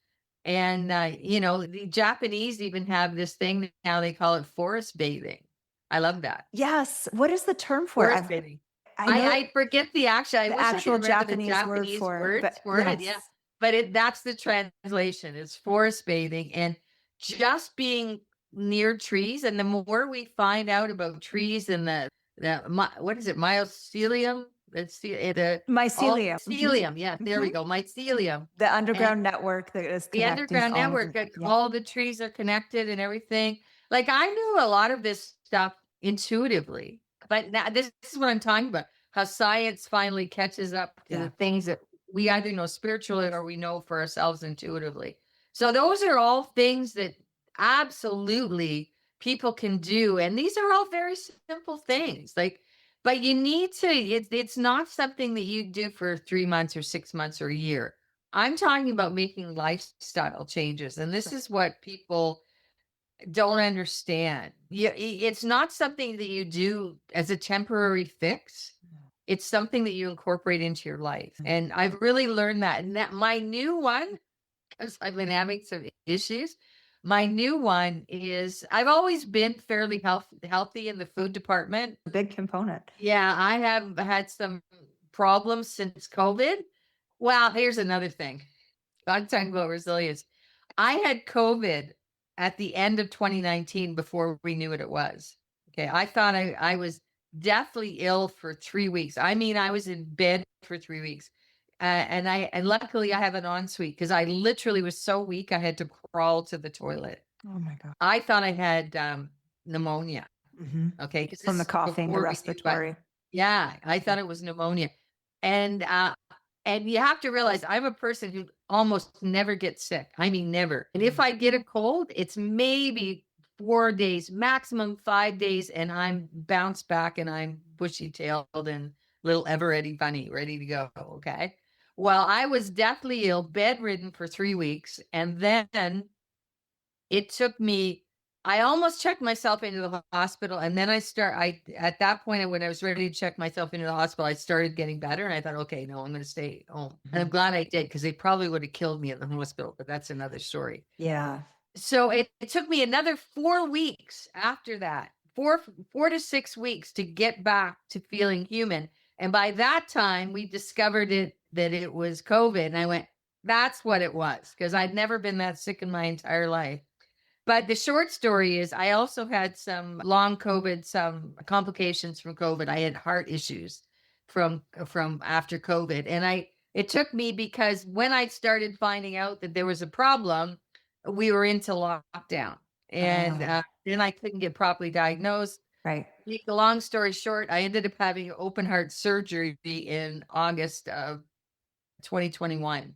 And the Japanese even have this thing now, they call it forest bathing. I love that. Yes. What is the term for it? Forest bathing. I know I forget the actual. I the wish I could actual remember the Japanese word Japanese for it, words but for it. Yeah, yes. but that's the translation. It's forest bathing, and just being near trees. And the more we find out about trees and what is it, mycelium? It's the all Mycelium. mycelium. Yeah, there we Mhm. go, mycelium. The And underground network that is the connecting underground all of network, them. that Yeah. all the trees are connected and everything. Like I knew a lot of this stuff intuitively, but now this is what I'm talking about. How science finally catches up to the Yeah. things that we either know spiritually or we know for ourselves intuitively. So those are all things that absolutely people can do, and these are all very simple things. Like, but you need to. It's not something that you do for 3 months or 6 months or a year. I'm talking about making lifestyle changes, and this is what people don't understand. It's not something that you do as a temporary fix. It's something that you incorporate into your life. And I've really learned that. And that my new one, because I've been having some issues, my new one is I've always been fairly healthy in the food department. A big component. Yeah, I have had some problems since COVID. Well, here's another thing. I'm talking about resilience. I had COVID at the end of 2019 before we knew what it was. Okay. I thought I was deathly ill for 3 weeks. I mean, I was in bed for 3 weeks. And luckily I have an ensuite because I literally was so weak I had to crawl to the toilet. Oh my God. I thought I had pneumonia. Mhm. Okay. Because From this the is coughing, the before we knew what. respiratory. Yeah, I thought it was pneumonia. And you have to realize I'm a person who almost never gets sick. I mean, never. And if I get a cold, it's maybe 4 days, maximum 5 days, and I'm bounced back and I'm bushy tailed and little ever ready bunny, ready to go. Okay. Well, I was deathly ill, bedridden for 3 weeks. And then it took me, I almost checked myself into the hospital, and then at that point, when I was ready to check myself into the hospital, I started getting better, and I thought, okay, no, I'm going to stay home. And I'm glad I did, because they probably would have killed me in the hospital, but that's another story. Yeah. So it took me another 4 weeks after that, 4 to 6 weeks to get back to feeling human. And by that time, we discovered that it was COVID. And I went, that's what it was, because I'd never been that sick in my entire life. But the short story is I also had some long COVID, some complications from COVID. I had heart issues from after COVID. And it took me, because when I started finding out that there was a problem, we were into lockdown. And then I couldn't get properly diagnosed. Right. Make the long story short, I ended up having open heart surgery in August of 2021.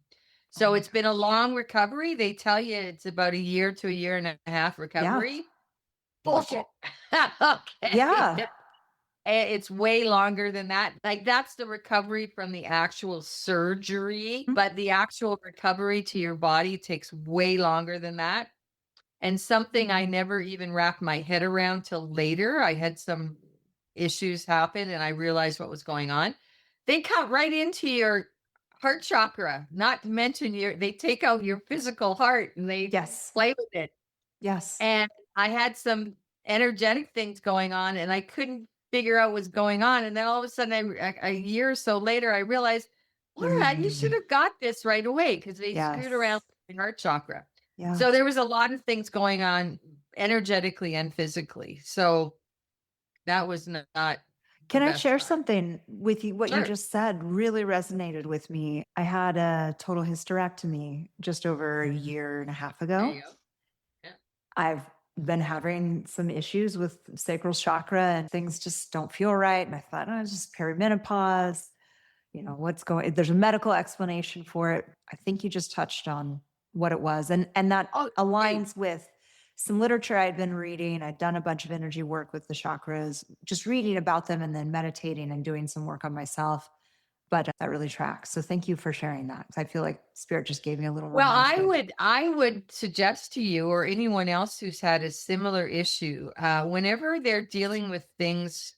So it's been a long recovery. They tell you it's about a year to a year and a half recovery. Bullshit. Okay. Yeah. It's way longer than that. Like that's the recovery from the actual surgery, but the actual recovery to your body takes way longer than that. And something I never even wrapped my head around till later. I had some issues happen and I realized what was going on. They cut right into your heart chakra, not to mention they take out your physical heart and they Yes. play with it. Yes. And I had some energetic things going on and I couldn't figure out what's going on. And then all of a sudden, a year or so later, I realized, Laura, you should have got this right away, because they screwed around with the heart chakra. Yeah. So there was a lot of things going on energetically and physically. So that was not the Can I best share time. something with you? What you Sure. just said really resonated with me. I had a total hysterectomy just over a year and a half There ago. you go. Yeah. I've been having some issues with sacral chakra and things just don't feel right. And I thought, oh, it's just perimenopause. What's going, there's a medical explanation for it. I think you just touched on what it was. And that Oh, hey. aligns with some literature I'd been reading. I'd done a bunch of energy work with the chakras, just reading about them and then meditating and doing some work on myself. But that really tracks. So thank you for sharing that. 'Cause I feel like spirit just gave me a little Well, reminder. I would suggest to you or anyone else who's had a similar issue, whenever they're dealing with things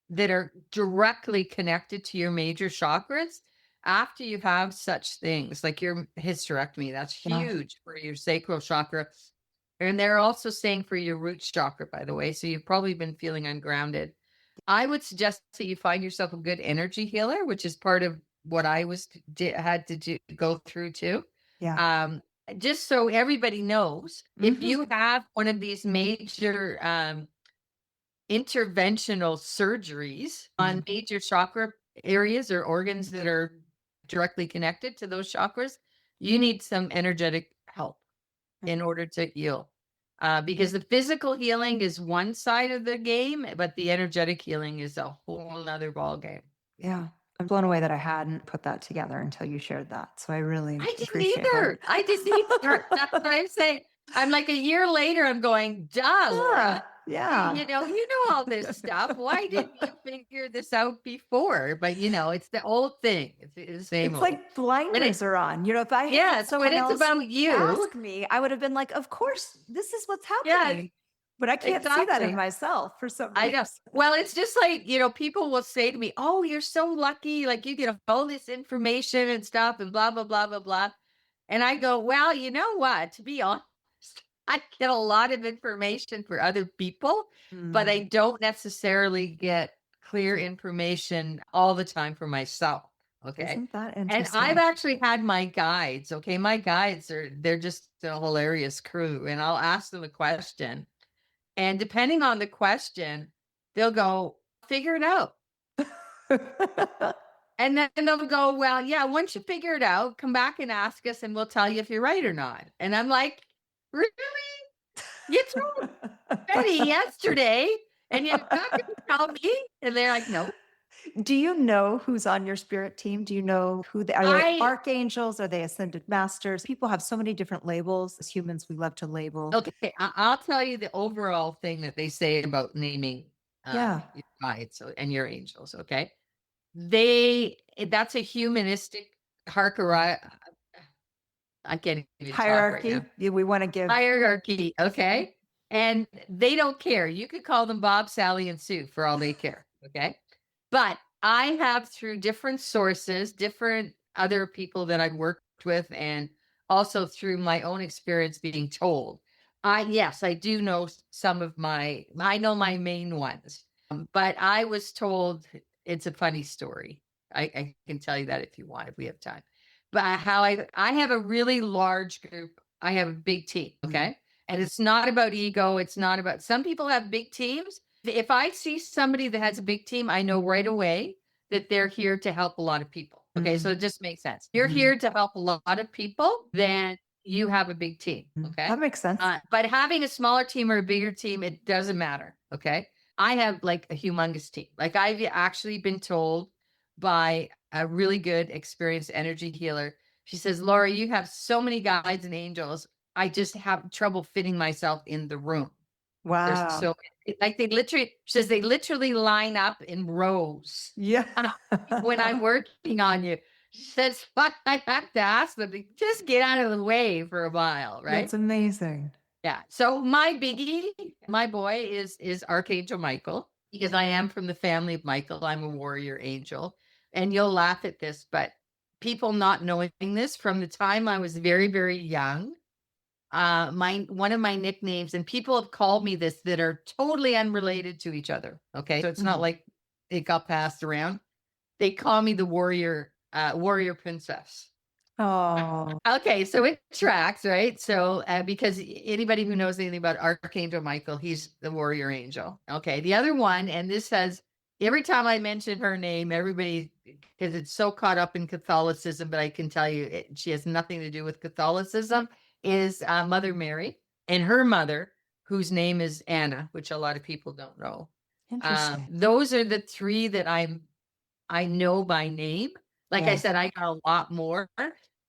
that are directly connected to your major chakras, after you have such things like your hysterectomy, that's Yeah. huge for your sacral chakra. And they're also saying for your root chakra, by the way. So you've probably been feeling ungrounded. I would suggest that you find yourself a good energy healer, which is part of what I had to go through too. Yeah. Um, just so everybody knows, if Mhm. you have one of these major interventional surgeries on major chakra areas or organs that are directly connected to those chakras, you need some energetic help in order to heal. Because the physical healing is one side of the game, but the energetic healing is a whole other ball game. Yeah. I'm blown away that I hadn't put that together until you shared that. So I really I didn't appreciate that. either. I didn't either. That's what I'm saying. I'm like a year later, I'm going, duh, Laura. Yeah. You know all this stuff. Why didn't you figure this out before? But it's the old thing. It's the same It's old. like When it, blinders are on. If I had yes, when someone it's else about you, ask me, I would have been like, of course, this is what's yeah, happening. But I can't see that in exactly. myself for some I know. reason. Well, it's just like, people will say to me, "Oh, you're so lucky. Like you get all this information and stuff and blah, blah, blah, blah, blah." And I go, "Well, you know what? To be honest, I get a lot of information for other people, but I Mm. don't necessarily get clear information all the time for myself." Okay. Isn't that And I've interesting? actually had my guides. Okay. My guides they're just a hilarious crew. And I'll ask them a question. And depending on the question, they'll go, figure it out. And then they'll go, well, yeah, once you figure it out, come back and ask us and we'll tell you if you're right or not. And I'm like, really? You told Betty yesterday and you're not going to tell me? And they're like, no. Do you know who's on your spirit team? Do you know who they are? They I, archangels? Are they ascended masters? People have so many different labels. As humans, we love to label. okay, I'll tell you the overall thing that they say about naming Yeah. your guides and your angels. Okay. That's a humanistic harkara. I can't even talk right now. Hierarchy. Yeah, we want to give. Hierarchy, okay? And they don't care. You could call them Bob, Sally, and Sue for all they care, okay? But I have through different sources, different other people that I've worked with, and also through my own experience being told. Yes, I do know I know my main ones. But I was told it's a funny story. I can tell you that if you want, if we have time. But how I have a really large group. I have a big team, okay? And it's not about ego. It's not about some people have big teams. If I see somebody that has a big team, I know right away that they're here to help a lot of people. Okay, so it just makes sense. You're here to help a lot of people, then you have a big team. Okay. That makes sense. But having a smaller team or a bigger team, it doesn't matter. Okay. I have like a humongous team. Like I've actually been told by a really good experienced energy healer. She says, Laura, you have so many guides and angels. I just have trouble fitting myself in the room. There's Wow. so like she says they literally line up in rows Yeah. when I'm working on you. She says, fuck, I have to ask them to just get out of the way for a while, right? That's amazing. Yeah. So my biggie, my boy is Archangel Michael because I am from the family of Michael. I'm a warrior angel. And you'll laugh at this, but people not knowing this from the time I was very, very young, one of my nicknames, and people have called me this that are totally unrelated to each other. Okay. So it's not like it got passed around. They call me the warrior princess. Oh, Okay, so it tracks, right? So because anybody who knows anything about Archangel Michael, he's the warrior angel. Okay, the other one, and this says every time I mention her name, everybody, because it's so caught up in Catholicism, but I can tell you she has nothing to do with Catholicism, is Mother Mary and her mother, whose name is Anna, which a lot of people don't know. interesting. Those are the three that I know by name. Like I Yeah. said, I got a lot more.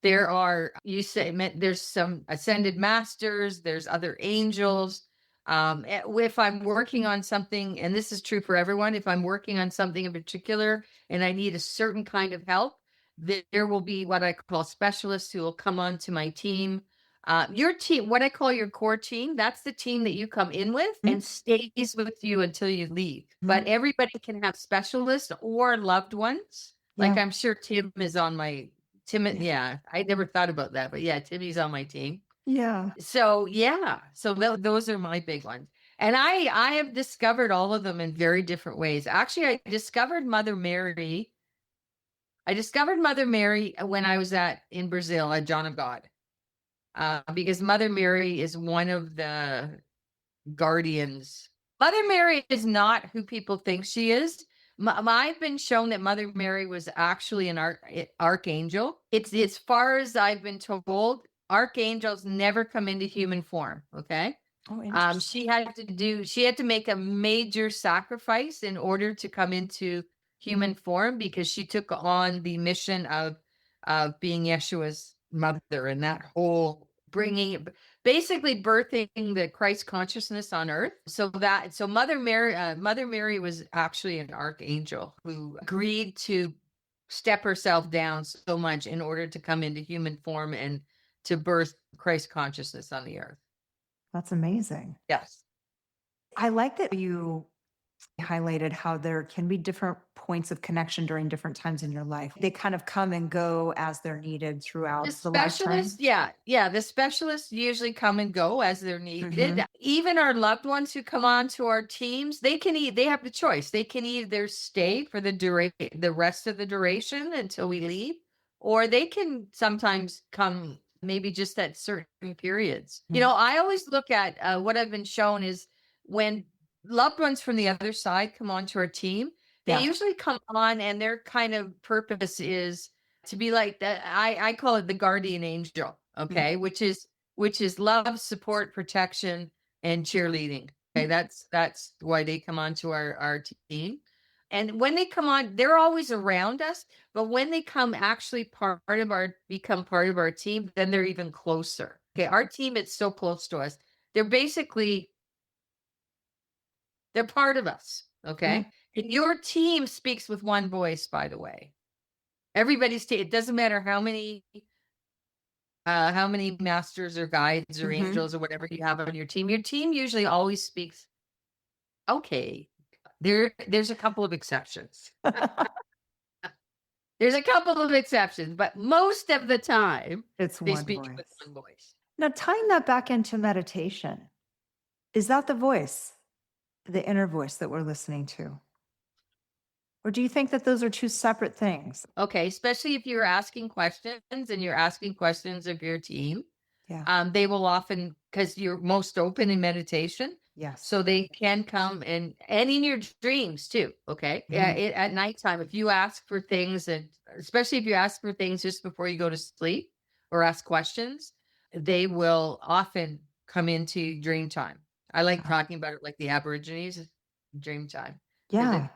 There are, there's some ascended masters, there's other angels. If I'm working on something, and this is true for everyone, if I'm working on something in particular and I need a certain kind of help, there will be what I call specialists who will come onto my team. Your team, what I call your core team, that's the team that you come in with Mhm. and stays with you until you leave. But Mhm. everybody can have specialists or loved ones. Like Yeah. I'm sure Tim is on my Tim. Yeah. Yeah, I never thought about that, but yeah, Timmy's on my team. Yeah. So yeah, so those are my big ones. And I have discovered all of them in very different ways. Actually, I discovered Mother Mary. I discovered Mother Mary when I was in Brazil at John of God. Because Mother Mary is one of the guardians. Mother Mary is not who people think she is. I've been shown that Mother Mary was actually an archangel. It's as far as I've been told, archangels never come into human form. Okay. Oh, interesting. She had to make a major sacrifice in order to come into human form because she took on the mission of being Yeshua's mother, and that whole bringing, basically birthing the Christ consciousness on earth. So Mother Mary was actually an archangel who agreed to step herself down so much in order to come into human form and to birth Christ consciousness on the earth. That's amazing. Yes. I like that you highlighted how there can be different points of connection during different times in your life. They kind of come and go as they're needed The throughout the lifetime. specialists, yeah, the specialists usually come and go as they're needed. Mhm. Even our loved ones who come on to our teams, they have the choice. They can either stay for the rest of the duration until we leave, or they can sometimes come maybe just at certain periods. Mhm. I always look at what I've been shown is when loved ones from the other side come onto our team, they Yeah. usually come on and their kind of purpose is to be like that. I call it the guardian angel, Mhm. okay, which is love, support, protection, and cheerleading. Okay, that's why they come onto our team. And when they come on, they're always around us, but when they become part of our team, then they're even closer. Okay, our team is so close to us. They're basically they're part of us. Yeah. Okay. And your team speaks with one voice, by the way. Everybody's team, it doesn't matter how many masters or guides or Mhm. angels or whatever you have on your team. Your team usually always speaks. Okay. There's a couple of exceptions. There's a couple of exceptions, but most of the time It's they one speak with voice. one voice. Now, tying that back into meditation, is that the voice, the inner voice that we're listening to? Or do you think that those are two separate things? Okay, especially if you're asking questions and you're asking questions of your team. Yeah. They will often, because you're most open in meditation, Yes. so they can come and in your dreams too. Okay, yeah, Mhm. at nighttime, if you ask for things, and especially if you ask for things just before you go to sleep or ask questions, they will often come into dream time. I like Uh, talking about it like the Aborigines dream time because it Yeah.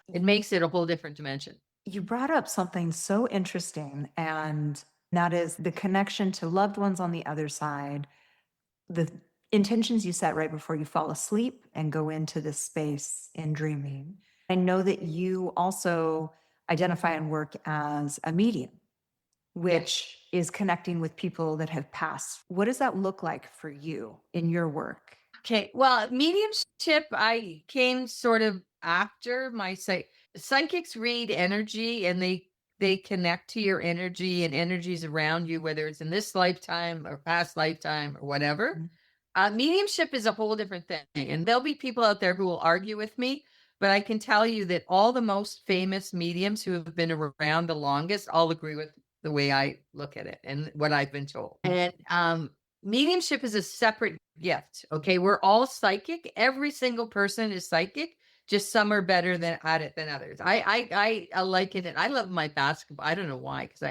it makes it a whole different dimension. You brought up something so interesting, and that is the connection to loved ones on the other side, the intentions you set right before you fall asleep and go into this space in dreaming. I know that you also identify and work as a medium, Yes. which is connecting with people that have passed. What does that look like for you in your work? Okay. Well, mediumship, I came sort of after my psychics read energy and they connect to your energy and energies around you, whether it's in this lifetime or past lifetime or whatever. Mhm. Mediumship is a whole different thing. And there'll be people out there who will argue with me, but I can tell you that all the most famous mediums who have been around the longest all agree with the way I look at it and what I've been told. And mediumship is a separate gift. Okay. We're all psychic. Every single person is psychic. Just some are better at it than others. I liken it. I love my basketball. I don't know why, because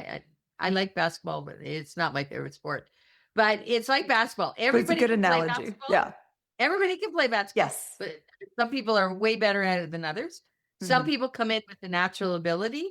I like basketball, but it's not my favorite sport. But it's like basketball. But it's a Everybody good can play analogy. basketball. Yeah. Everybody can play basketball. Yes. But some people are way better at it than others. Some people come in with a natural ability,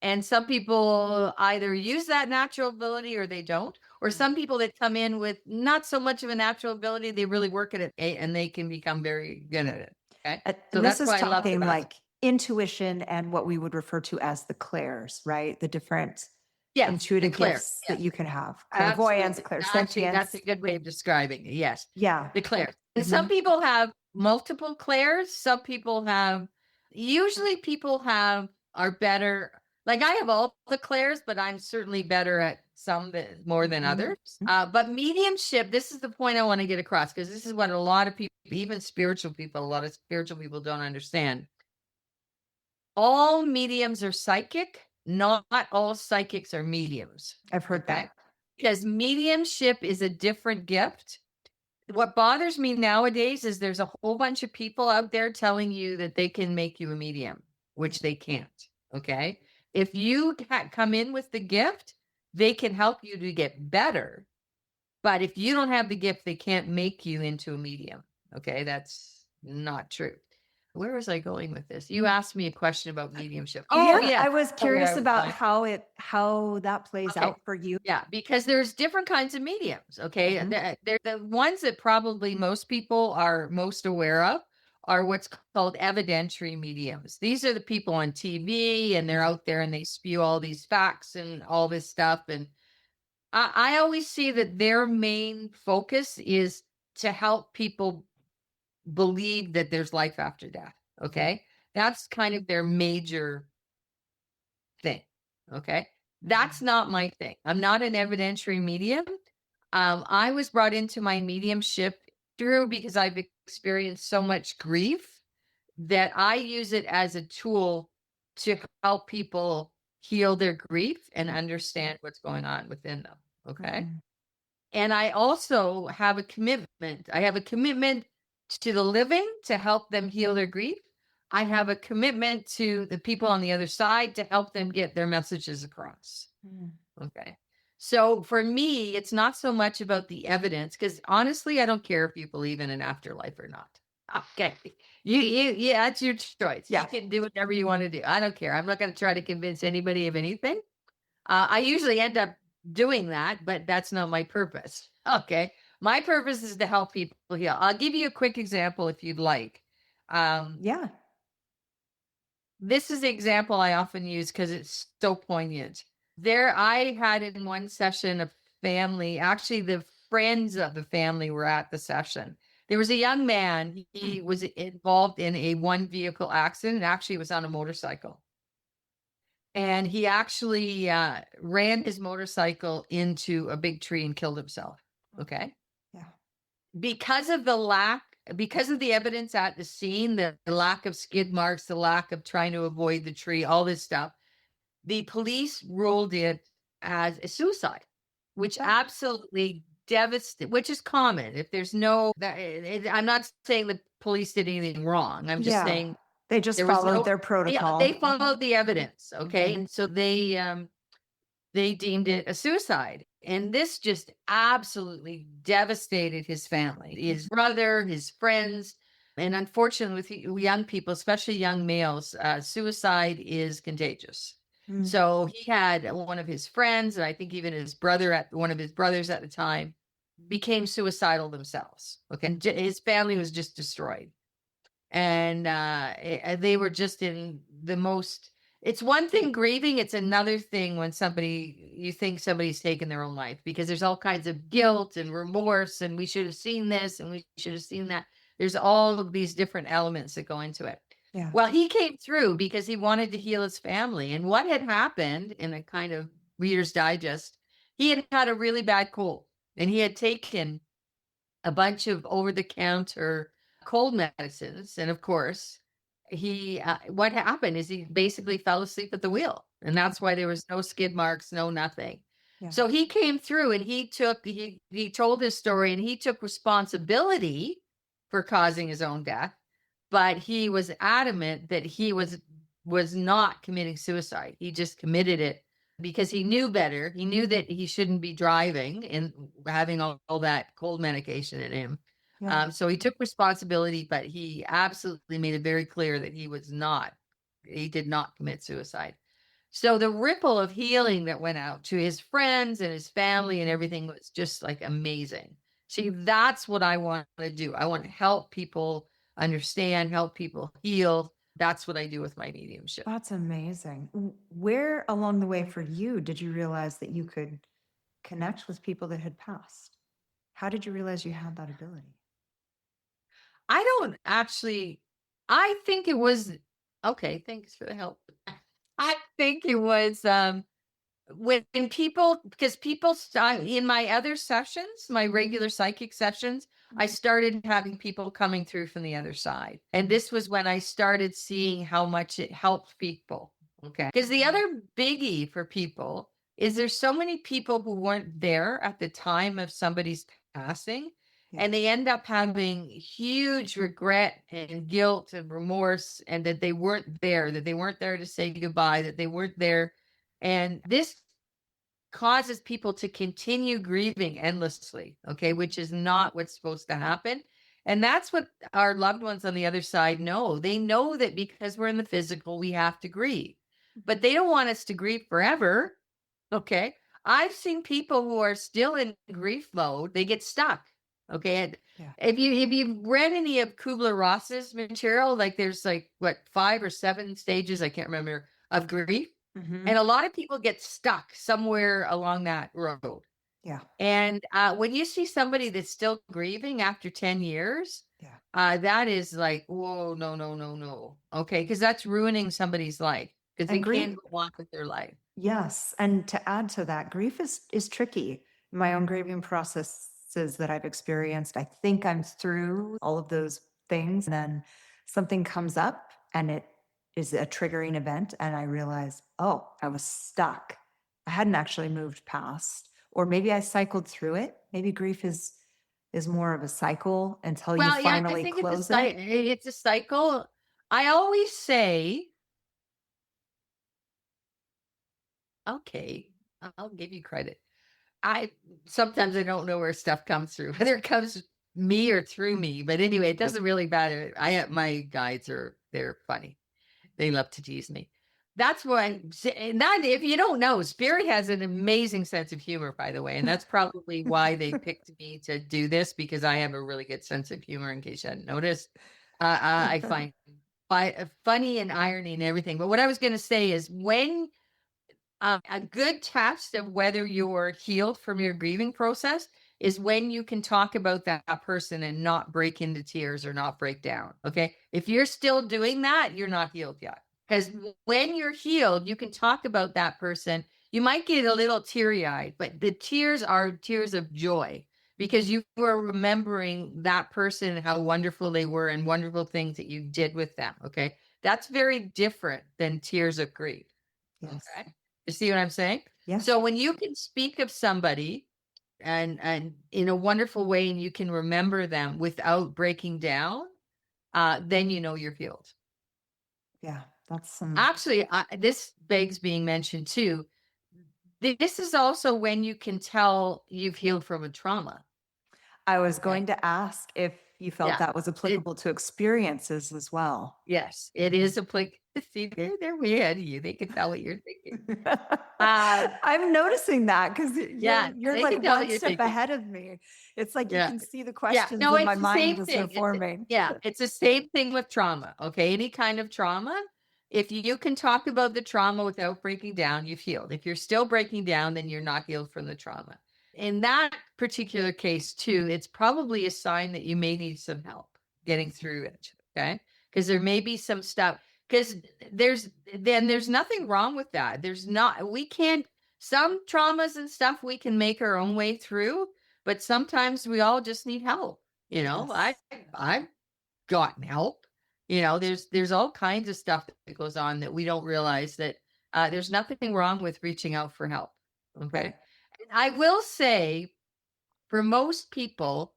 and some people either use that natural ability or they don't. Or some people that come in with not so much of a natural ability, they really work at it and they can become very good at it. Okay. And So this that's is why I love the talking basketball. like intuition and what we would refer to as the clairs, right? The different Yes, intuitive the clairs, gifts yes. that you can have. Clairvoyance, Absolutely. Actually, that's a clairsentience. good way of describing it. Yes. Yeah. The clairs. And some people have multiple clairs. Some people have, usually people are better. Like I have all the clairs, but I'm certainly better at some more than others. But mediumship, this is the point I want to get across, because this is what a lot of people, even spiritual people, a lot of spiritual people don't understand. All mediums are psychic. Not all psychics are mediums. I've heard that. Because mediumship is a different gift. What bothers me nowadays is there's a whole bunch of people out there telling you that they can make you a medium, which they can't. Okay. If you come in with the gift, they can help you to get better. But if you don't have the gift, they can't make you into a medium. Okay. That's not true. Where was I going with this? You asked me a question about mediumship. Oh, yeah. I was curious about how that plays out for you. Yeah, because there's different kinds of mediums. Okay. They're the ones that probably most people are most aware of are what's called evidentiary mediums. These are the people on TV and they're out there and they spew all these facts and all this stuff. And I always see that their main focus is to help people believe that there's life after death. Okay. That's kind of their major thing. Okay. That's not my thing. I'm not an evidentiary medium. I was brought into my mediumship because I've experienced so much grief that I use it as a tool to help people heal their grief and understand what's going on within them. Okay. And I also have a commitment. I have a commitment to the living to help them heal their grief. I have a commitment to the people on the other side to help them get their messages across. Okay. So for me, it's not so much about the evidence, because honestly, I don't care if you believe in an afterlife or not. Okay. Yeah, that's your choice. Yeah. You can do whatever you want to do. I don't care. I'm not going to try to convince anybody of anything. I usually end up doing that, but that's not my purpose. Okay. My purpose is to help people heal. I'll give you a quick example if you'd like. Yeah. This is the example I often use because it's so poignant. I had in one session a family, actually the friends of the family were at the session. There was a young man, he was involved in a one vehicle accident, actually was on a motorcycle. And he actually ran his motorcycle into a big tree and killed himself. Okay. Yeah. Because of the evidence at the scene, the lack of skid marks, the lack of trying to avoid the tree, all this stuff, the police ruled it as a suicide, which absolutely devastated, which is common. If there's I'm not saying the police did anything wrong. I'm just saying they just followed their protocol. They followed the evidence. Okay. And so they deemed it a suicide. And this just absolutely devastated his family, his brother, his friends. And unfortunately, with young people, especially young males, suicide is contagious. So he had one of his friends, and I think even one of his brothers at the time, became suicidal themselves. Okay. And his family was just destroyed. And they were just in the most. It's one thing grieving. It's another thing when you think somebody's taken their own life, because there's all kinds of guilt and remorse, and we should have seen this and we should have seen that. There's all of these different elements that go into it. Yeah. Well, he came through because he wanted to heal his family. And what had happened, in a kind of Reader's Digest, he had a really bad cold, and he had taken a bunch of over-the-counter cold medicines. And of course, what happened is he basically fell asleep at the wheel, and that's why there was no skid marks, no nothing. Yeah. So he came through and he told his story and he took responsibility for causing his own death, but he was adamant that he was not committing suicide. He just committed it because he knew better. He knew that he shouldn't be driving and having all that cold medication in him. Yeah. So he took responsibility, but he absolutely made it very clear that he did not commit suicide. So the ripple of healing that went out to his friends and his family and everything was just like amazing. See, that's what I want to do. I want to help people understand, help people heal. That's what I do with my mediumship. That's amazing. Where along the way for you did you realize that you could connect with people that had passed? How did you realize you had that ability? I don't actually, I think it was, okay, thanks for the help. I think it was when people, because people start in my other sessions, my regular psychic sessions, I started having people coming through from the other side. And this was when I started seeing how much it helped people. Okay. Because the other biggie for people is there's so many people who weren't there at the time of somebody's passing. And they end up having huge regret and guilt and remorse, and that they weren't there, to say goodbye, that they weren't there. And this causes people to continue grieving endlessly, okay, which is not what's supposed to happen. And that's what our loved ones on the other side know. They know that because we're in the physical, we have to grieve, but they don't want us to grieve forever. Okay. I've seen people who are still in grief mode, they get stuck. Okay. And Yeah. if you've read any of Kubler-Ross's material, like there's like what 5 or 7 stages, I can't remember, of grief. Mhm. And a lot of people get stuck somewhere along that road. Yeah. And when you see somebody that's still grieving after 10 years, Yeah. that is like, whoa, no, no, no, no. Okay. Because that's ruining somebody's life because they And grief, can't go on with their life. yes. And to add to that, grief is tricky. My own grieving processes that I've experienced, I think I'm through all of those things. And then something comes up and it is a triggering event. And I realize, oh, I was stuck. I hadn't actually moved past, or maybe I cycled through it. Maybe grief is more of a cycle until you Well, yeah, I finally think close it. it's a cycle. I always say, okay, I'll give you credit. I sometimes I don't know where stuff comes through, whether it comes me or through me. But anyway, it doesn't really matter. My guides they're funny. They love to tease me. That's why that if you don't know, Spirit has an amazing sense of humor, by the way. And that's probably why they picked me to do this, because I have a really good sense of humor, in case you hadn't noticed. I find funny and irony and everything. But what I was going to say is when a good test of whether you're healed from your grieving process is when you can talk about that person and not break into tears or not break down. Okay. If you're still doing that, you're not healed yet. Because when you're healed, you can talk about that person. You might get a little teary eyed, but the tears are tears of joy because you were remembering that person and how wonderful they were and wonderful things that you did with them. Okay. That's very different than tears of grief. Yes. Okay. You see what I'm saying? Yes. So when you can speak of somebody and in a wonderful way, and you can remember them without breaking down, then you know you're healed. Yeah. That's some. Actually, this begs being mentioned too. This is also when you can tell you've healed from a trauma. I was going to ask if you felt Yeah. that was applicable to experiences as well. Yes, it is applicable. See, they're way ahead of you. They can tell what you're thinking. I'm noticing that because Yeah, you're they like can tell what one you're step thinking. ahead of me. It's like you Yeah. can see the Yeah, questions no, in my it's the mind same as thing. they're forming. Yeah, it's the same thing with trauma. Okay, any kind of trauma. If you can talk about the trauma without breaking down, you've healed. If you're still breaking down, then you're not healed from the trauma. In that particular case, too, it's probably a sign that you may need some help getting through it. Okay, because there may be some stuff. Because there's nothing wrong with that. We can't. Some traumas and stuff we can make our own way through, but sometimes we all just need help. You know, Yes. I've gotten help, There's all kinds of stuff that goes on that we don't realize that there's nothing wrong with reaching out for help. Okay. Right. I will say for most people,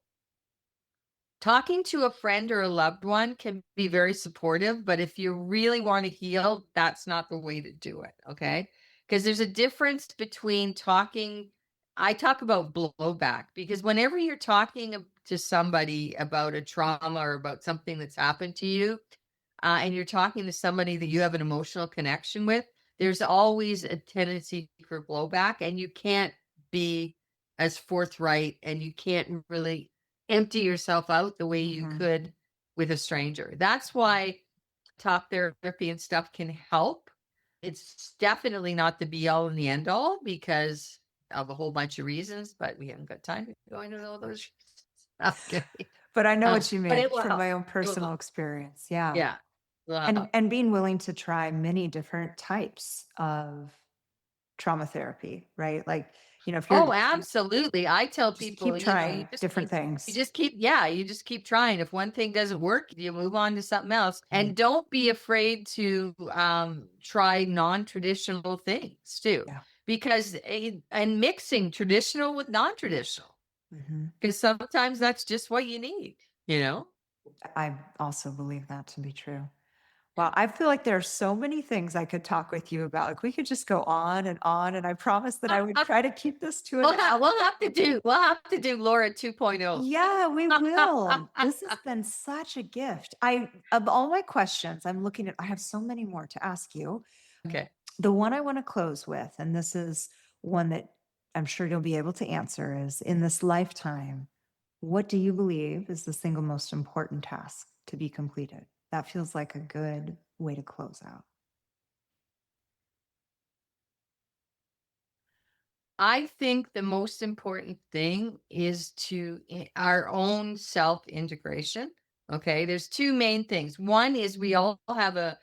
talking to a friend or a loved one can be very supportive, but if you really want to heal, that's not the way to do it. Okay. Because there's a difference between talking. I talk about blowback because whenever you're talking to somebody about a trauma or about something that's happened to you, and you're talking to somebody that you have an emotional connection with, there's always a tendency for blowback, and you can't be as forthright and you can't really empty yourself out the way you could with a stranger. That's why talk therapy and stuff can help. It's definitely not the be all and the end all because of a whole bunch of reasons, but we haven't got time to go into all those. Okay. But I know what you But mean it will from help. my own It will personal help. experience. Yeah. Yeah. Will And help. and being willing to try many different types of trauma therapy, right? Like, if Oh, you're absolutely. I tell just people, keep trying different you things. just keep, yeah, you just keep trying. If one thing doesn't work, you move on to something else. And don't be afraid to try non-traditional things too, Yeah. because and mixing traditional with non-traditional, hmm because sometimes that's just what you need, you know? I also believe that to be true. Well, I feel like there are so many things I could talk with you about. Like we could just go on, and I promise that I would try to keep this to an hour. We'll have to do Laura 2.0. Yeah, we will. This has been such a gift. Of all my questions, I have so many more to ask you. Okay. The one I want to close with, and this is one that I'm sure you'll be able to answer, is in this lifetime, what do you believe is the single most important task to be completed? That feels like a good way to close out. I think the most important thing is our own self integration. Okay. There's two main things. One is we all have a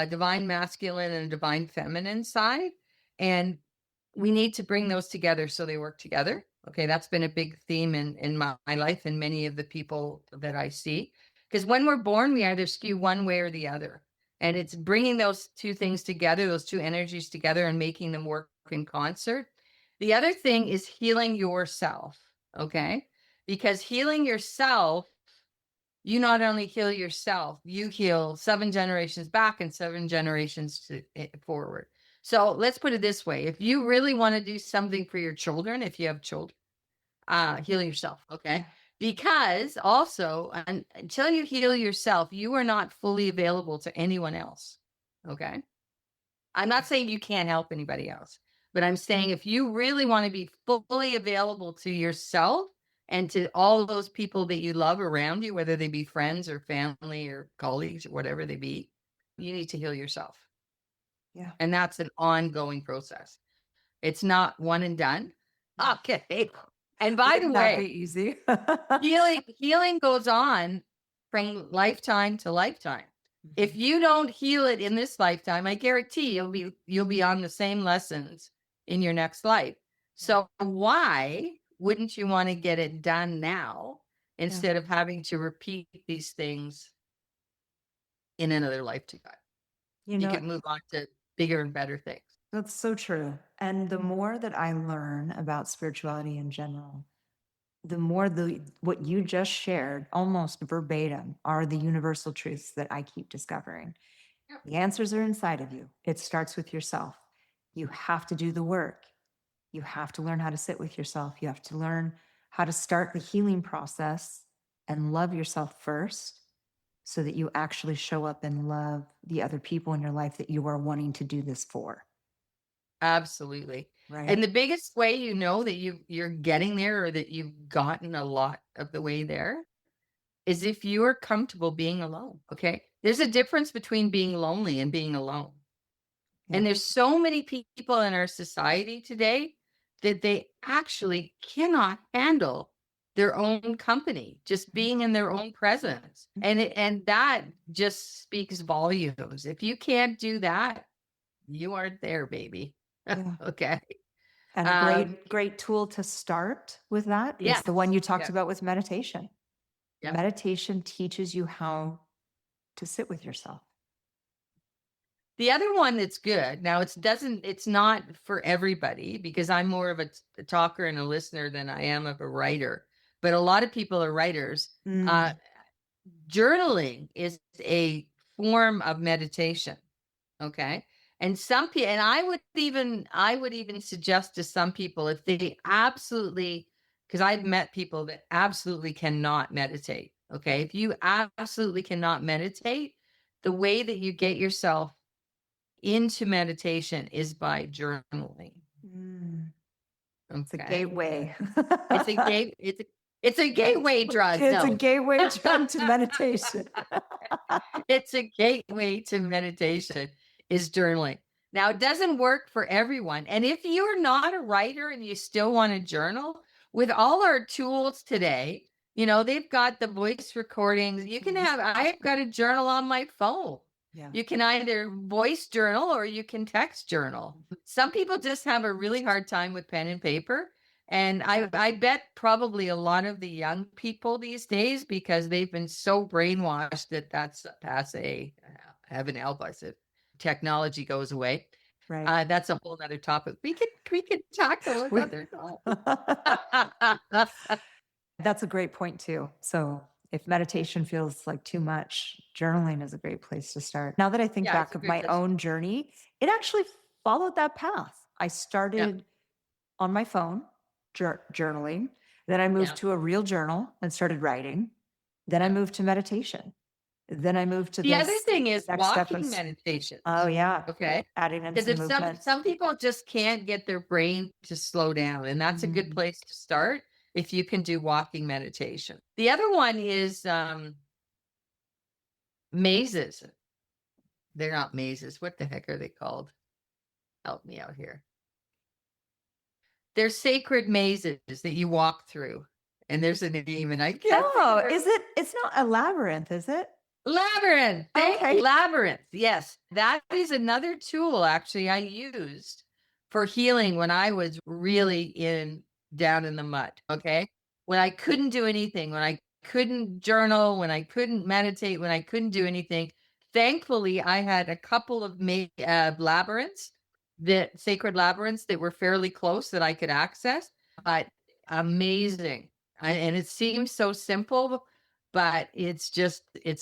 divine masculine and a divine feminine side, and we need to bring those together so they work together. Okay. That's been a big theme in my life and many of the people that I see. Because when we're born, we either skew one way or the other. And it's bringing those two things together, those two energies together, and making them work in concert. The other thing is healing yourself, okay? Because healing yourself, you not only heal yourself, you heal 7 generations back and 7 generations forward. So let's put it this way. If you really want to do something for your children, if you have children, heal yourself, okay? Because also, until you heal yourself, you are not fully available to anyone else, okay? I'm not saying you can't help anybody else, but I'm saying if you really want to be fully available to yourself and to all those people that you love around you, whether they be friends or family or colleagues or whatever they be, you need to heal yourself. Yeah. And that's an ongoing process. It's not one and done. Okay. And by the Wouldn't that be way, easy? healing goes on from lifetime to lifetime. If you don't heal it in this lifetime, I guarantee you'll be on the same lessons in your next life. So why wouldn't you want to get it done now instead of having to repeat these things in another lifetime? You You know, could move on to bigger and better things. that's so true. And the more that I learn about spirituality in general, the more what you just shared, almost verbatim, are the universal truths that I keep discovering. Yep. The answers are inside of you. It starts with yourself. You have to do the work. You have to learn how to sit with yourself. You have to learn how to start the healing process and love yourself first so that you actually show up and love the other people in your life that you are wanting to do this for. Absolutely. Right? And the biggest way you know that you're getting there or that you've gotten a lot of the way there is if you are comfortable being alone. Okay. There's a difference between being lonely and being alone. Yeah. And there's so many people in our society today that they actually cannot handle their own company, just being in their own presence. And that just speaks volumes. If you can't do that, you aren't there, baby. Yeah. Okay. And a Um, great tool to start with that is yes. the one you talked Yeah. about with meditation. Yep. Meditation teaches you how to sit with yourself. The other one that's good. Now it's not for everybody because I'm more of a talker and a listener than I am of a writer. But a lot of people are writers. Mm. Journaling is a form of meditation. Okay. And some people, and I would even suggest to some people if they absolutely, because I've met people that absolutely cannot meditate. Okay. If you absolutely cannot meditate, the way that you get yourself into meditation is by journaling. Mm. It's a Okay. gateway. It's a gate, it's a gateway drug. It's a No. gateway drug to meditation. It's a gateway to meditation is journaling. Now, it doesn't work for everyone. And if you're not a writer and you still want to journal, with all our tools today, they've got the voice recordings. You can I've got a journal on my phone. Yeah. You can either voice journal or you can text journal. Some people just have a really hard time with pen and paper. And I bet probably a lot of the young people these days, because they've been so brainwashed that that's passe. Heaven help us if technology goes away. Right. That's a whole other topic. We could talk about other topics. That's a great point too. So if meditation feels like too much, journaling is a great place to start. Now that I think Yeah, it's back a of great my place. own journey, it actually followed that path. I started on my phone journaling. Then I moved Yeah. to a real journal and started writing. Then I Yeah. moved to meditation. Then I moved to The other this thing is next step walking of, meditations. oh yeah, Okay. adding in Because some if movement. some people just can't get their brain to slow down, and that's a good Mm. place to start if you can do walking meditation. The other one is mazes. They're not mazes. What the heck are they called? Help me out here. They're sacred mazes that you walk through. And there's a name, and I can't Oh, think of is it? It's not a labyrinth, is it? Labyrinth. Thank Okay. you. Labyrinth. Yes. That is another tool actually I used for healing when I was really down in the mud. Okay. When I couldn't do anything, when I couldn't journal, when I couldn't meditate, when I couldn't do anything. Thankfully, I had a couple of labyrinths, sacred labyrinths that were fairly close that I could access. But amazing. And it seems so simple, but it's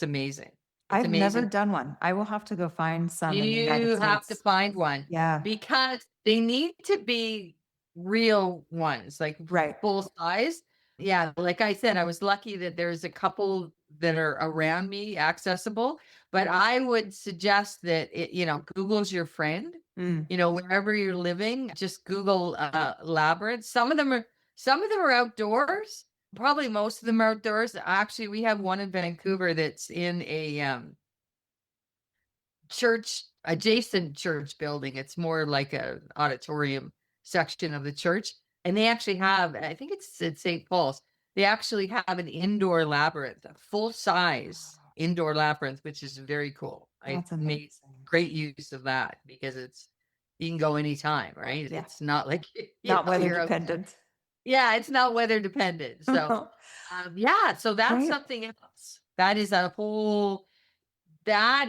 amazing. It's I've never amazing. done one. I will have to go find some in the United You have to States. find one Yeah. because they need to be real ones, like Right. full size. Yeah, like I said, I was lucky that there's a couple that are around me accessible, but I would suggest that Google's your friend. Mm. Wherever you're living, just Google labyrinth. Some of them are outdoors. Probably most of them are outdoors. Actually, we have one in Vancouver that's in a church, adjacent church building. It's more like a auditorium section of the church. And they actually have, I think it's at St. Paul's, they actually have an indoor labyrinth, a full size indoor labyrinth, which is very cool. That's I made amazing. great use of that because you can go anytime, right? Yeah. It's not like Not weather you're out there. dependent. Yeah, it's not weather dependent. So so that's Right. something else. That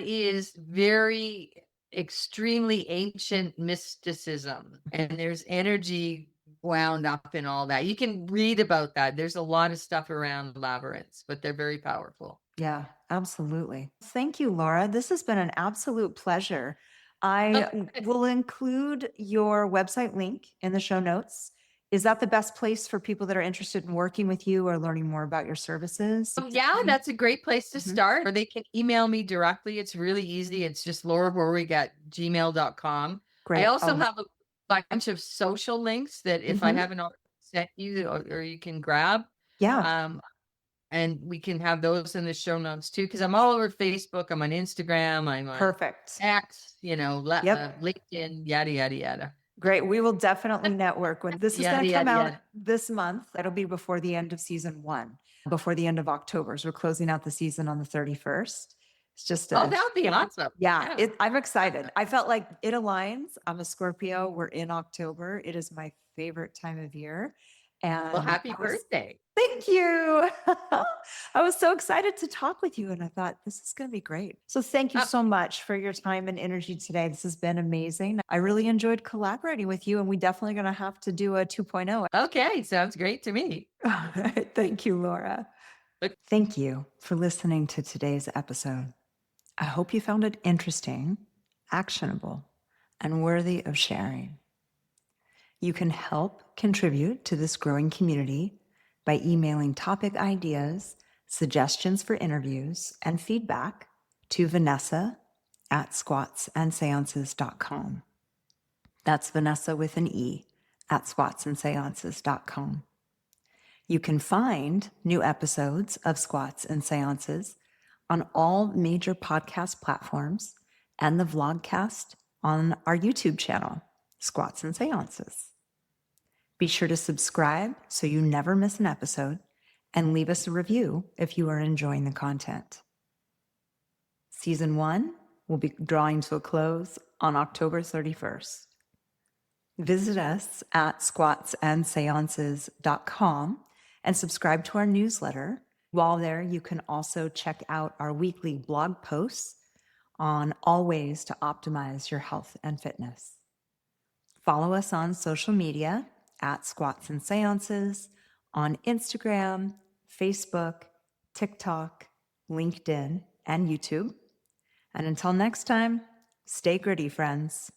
is very extremely ancient mysticism, and there's energy wound up in all that. You can read about that. There's a lot of stuff around labyrinths, but they're very powerful. Yeah, absolutely. Thank you, Laura. This has been an absolute pleasure. I will include your website link in the show notes. Is that the best place for people that are interested in working with you or learning more about your services? Yeah, that's a great place to Mhm. start. Or they can email me directly. It's really easy. It's just laurahoorweg@gmail.com. Great. I also Oh, have a bunch of social links that if I Mhm. haven't already sent you or you can grab. yeah, And we can have those in the show notes too, because I'm all over Facebook. I'm on Instagram. I'm on perfect. X, Yep. LinkedIn, yada, yada, yada. Great. We will definitely network when this is Yada, going to come yada, out yada. this month. It'll be before the end of season 1, before the end of October. So we're closing out the season on the 31st. It's just Oh, that would be awesome. yeah, I'm excited. I felt like it aligns. I'm a Scorpio. We're in October. It is my favorite time of year. Well, And happy birthday. thank you. I was so excited to talk with you, and I thought this is going to be great. So thank you Oh, so much for your time and energy today. This has been amazing. I really enjoyed collaborating with you, and we definitely going to have to do a 2.0. okay, sounds great to me. Thank you, Laura. Look- Thank you for listening to today's episode. I hope you found it interesting, actionable, and worthy of sharing. You can help contribute to this growing community by emailing topic ideas, suggestions for interviews, and feedback to Vanessa at squatsandseances.com. That's Vanessa with an E at squatsandseances.com. You can find new episodes of Squats and Seances on all major podcast platforms and the vlogcast on our YouTube channel, Squats and Seances. Be sure to subscribe so you never miss an episode and leave us a review if you are enjoying the content. Season 1 will be drawing to a close on October 31st. Visit us at squatsandseances.com and subscribe to our newsletter. While there, you can also check out our weekly blog posts on all ways to optimize your health and fitness. Follow us on social media at Squats and Seances on Instagram, Facebook, TikTok, LinkedIn, and YouTube. And until next time, stay gritty, friends.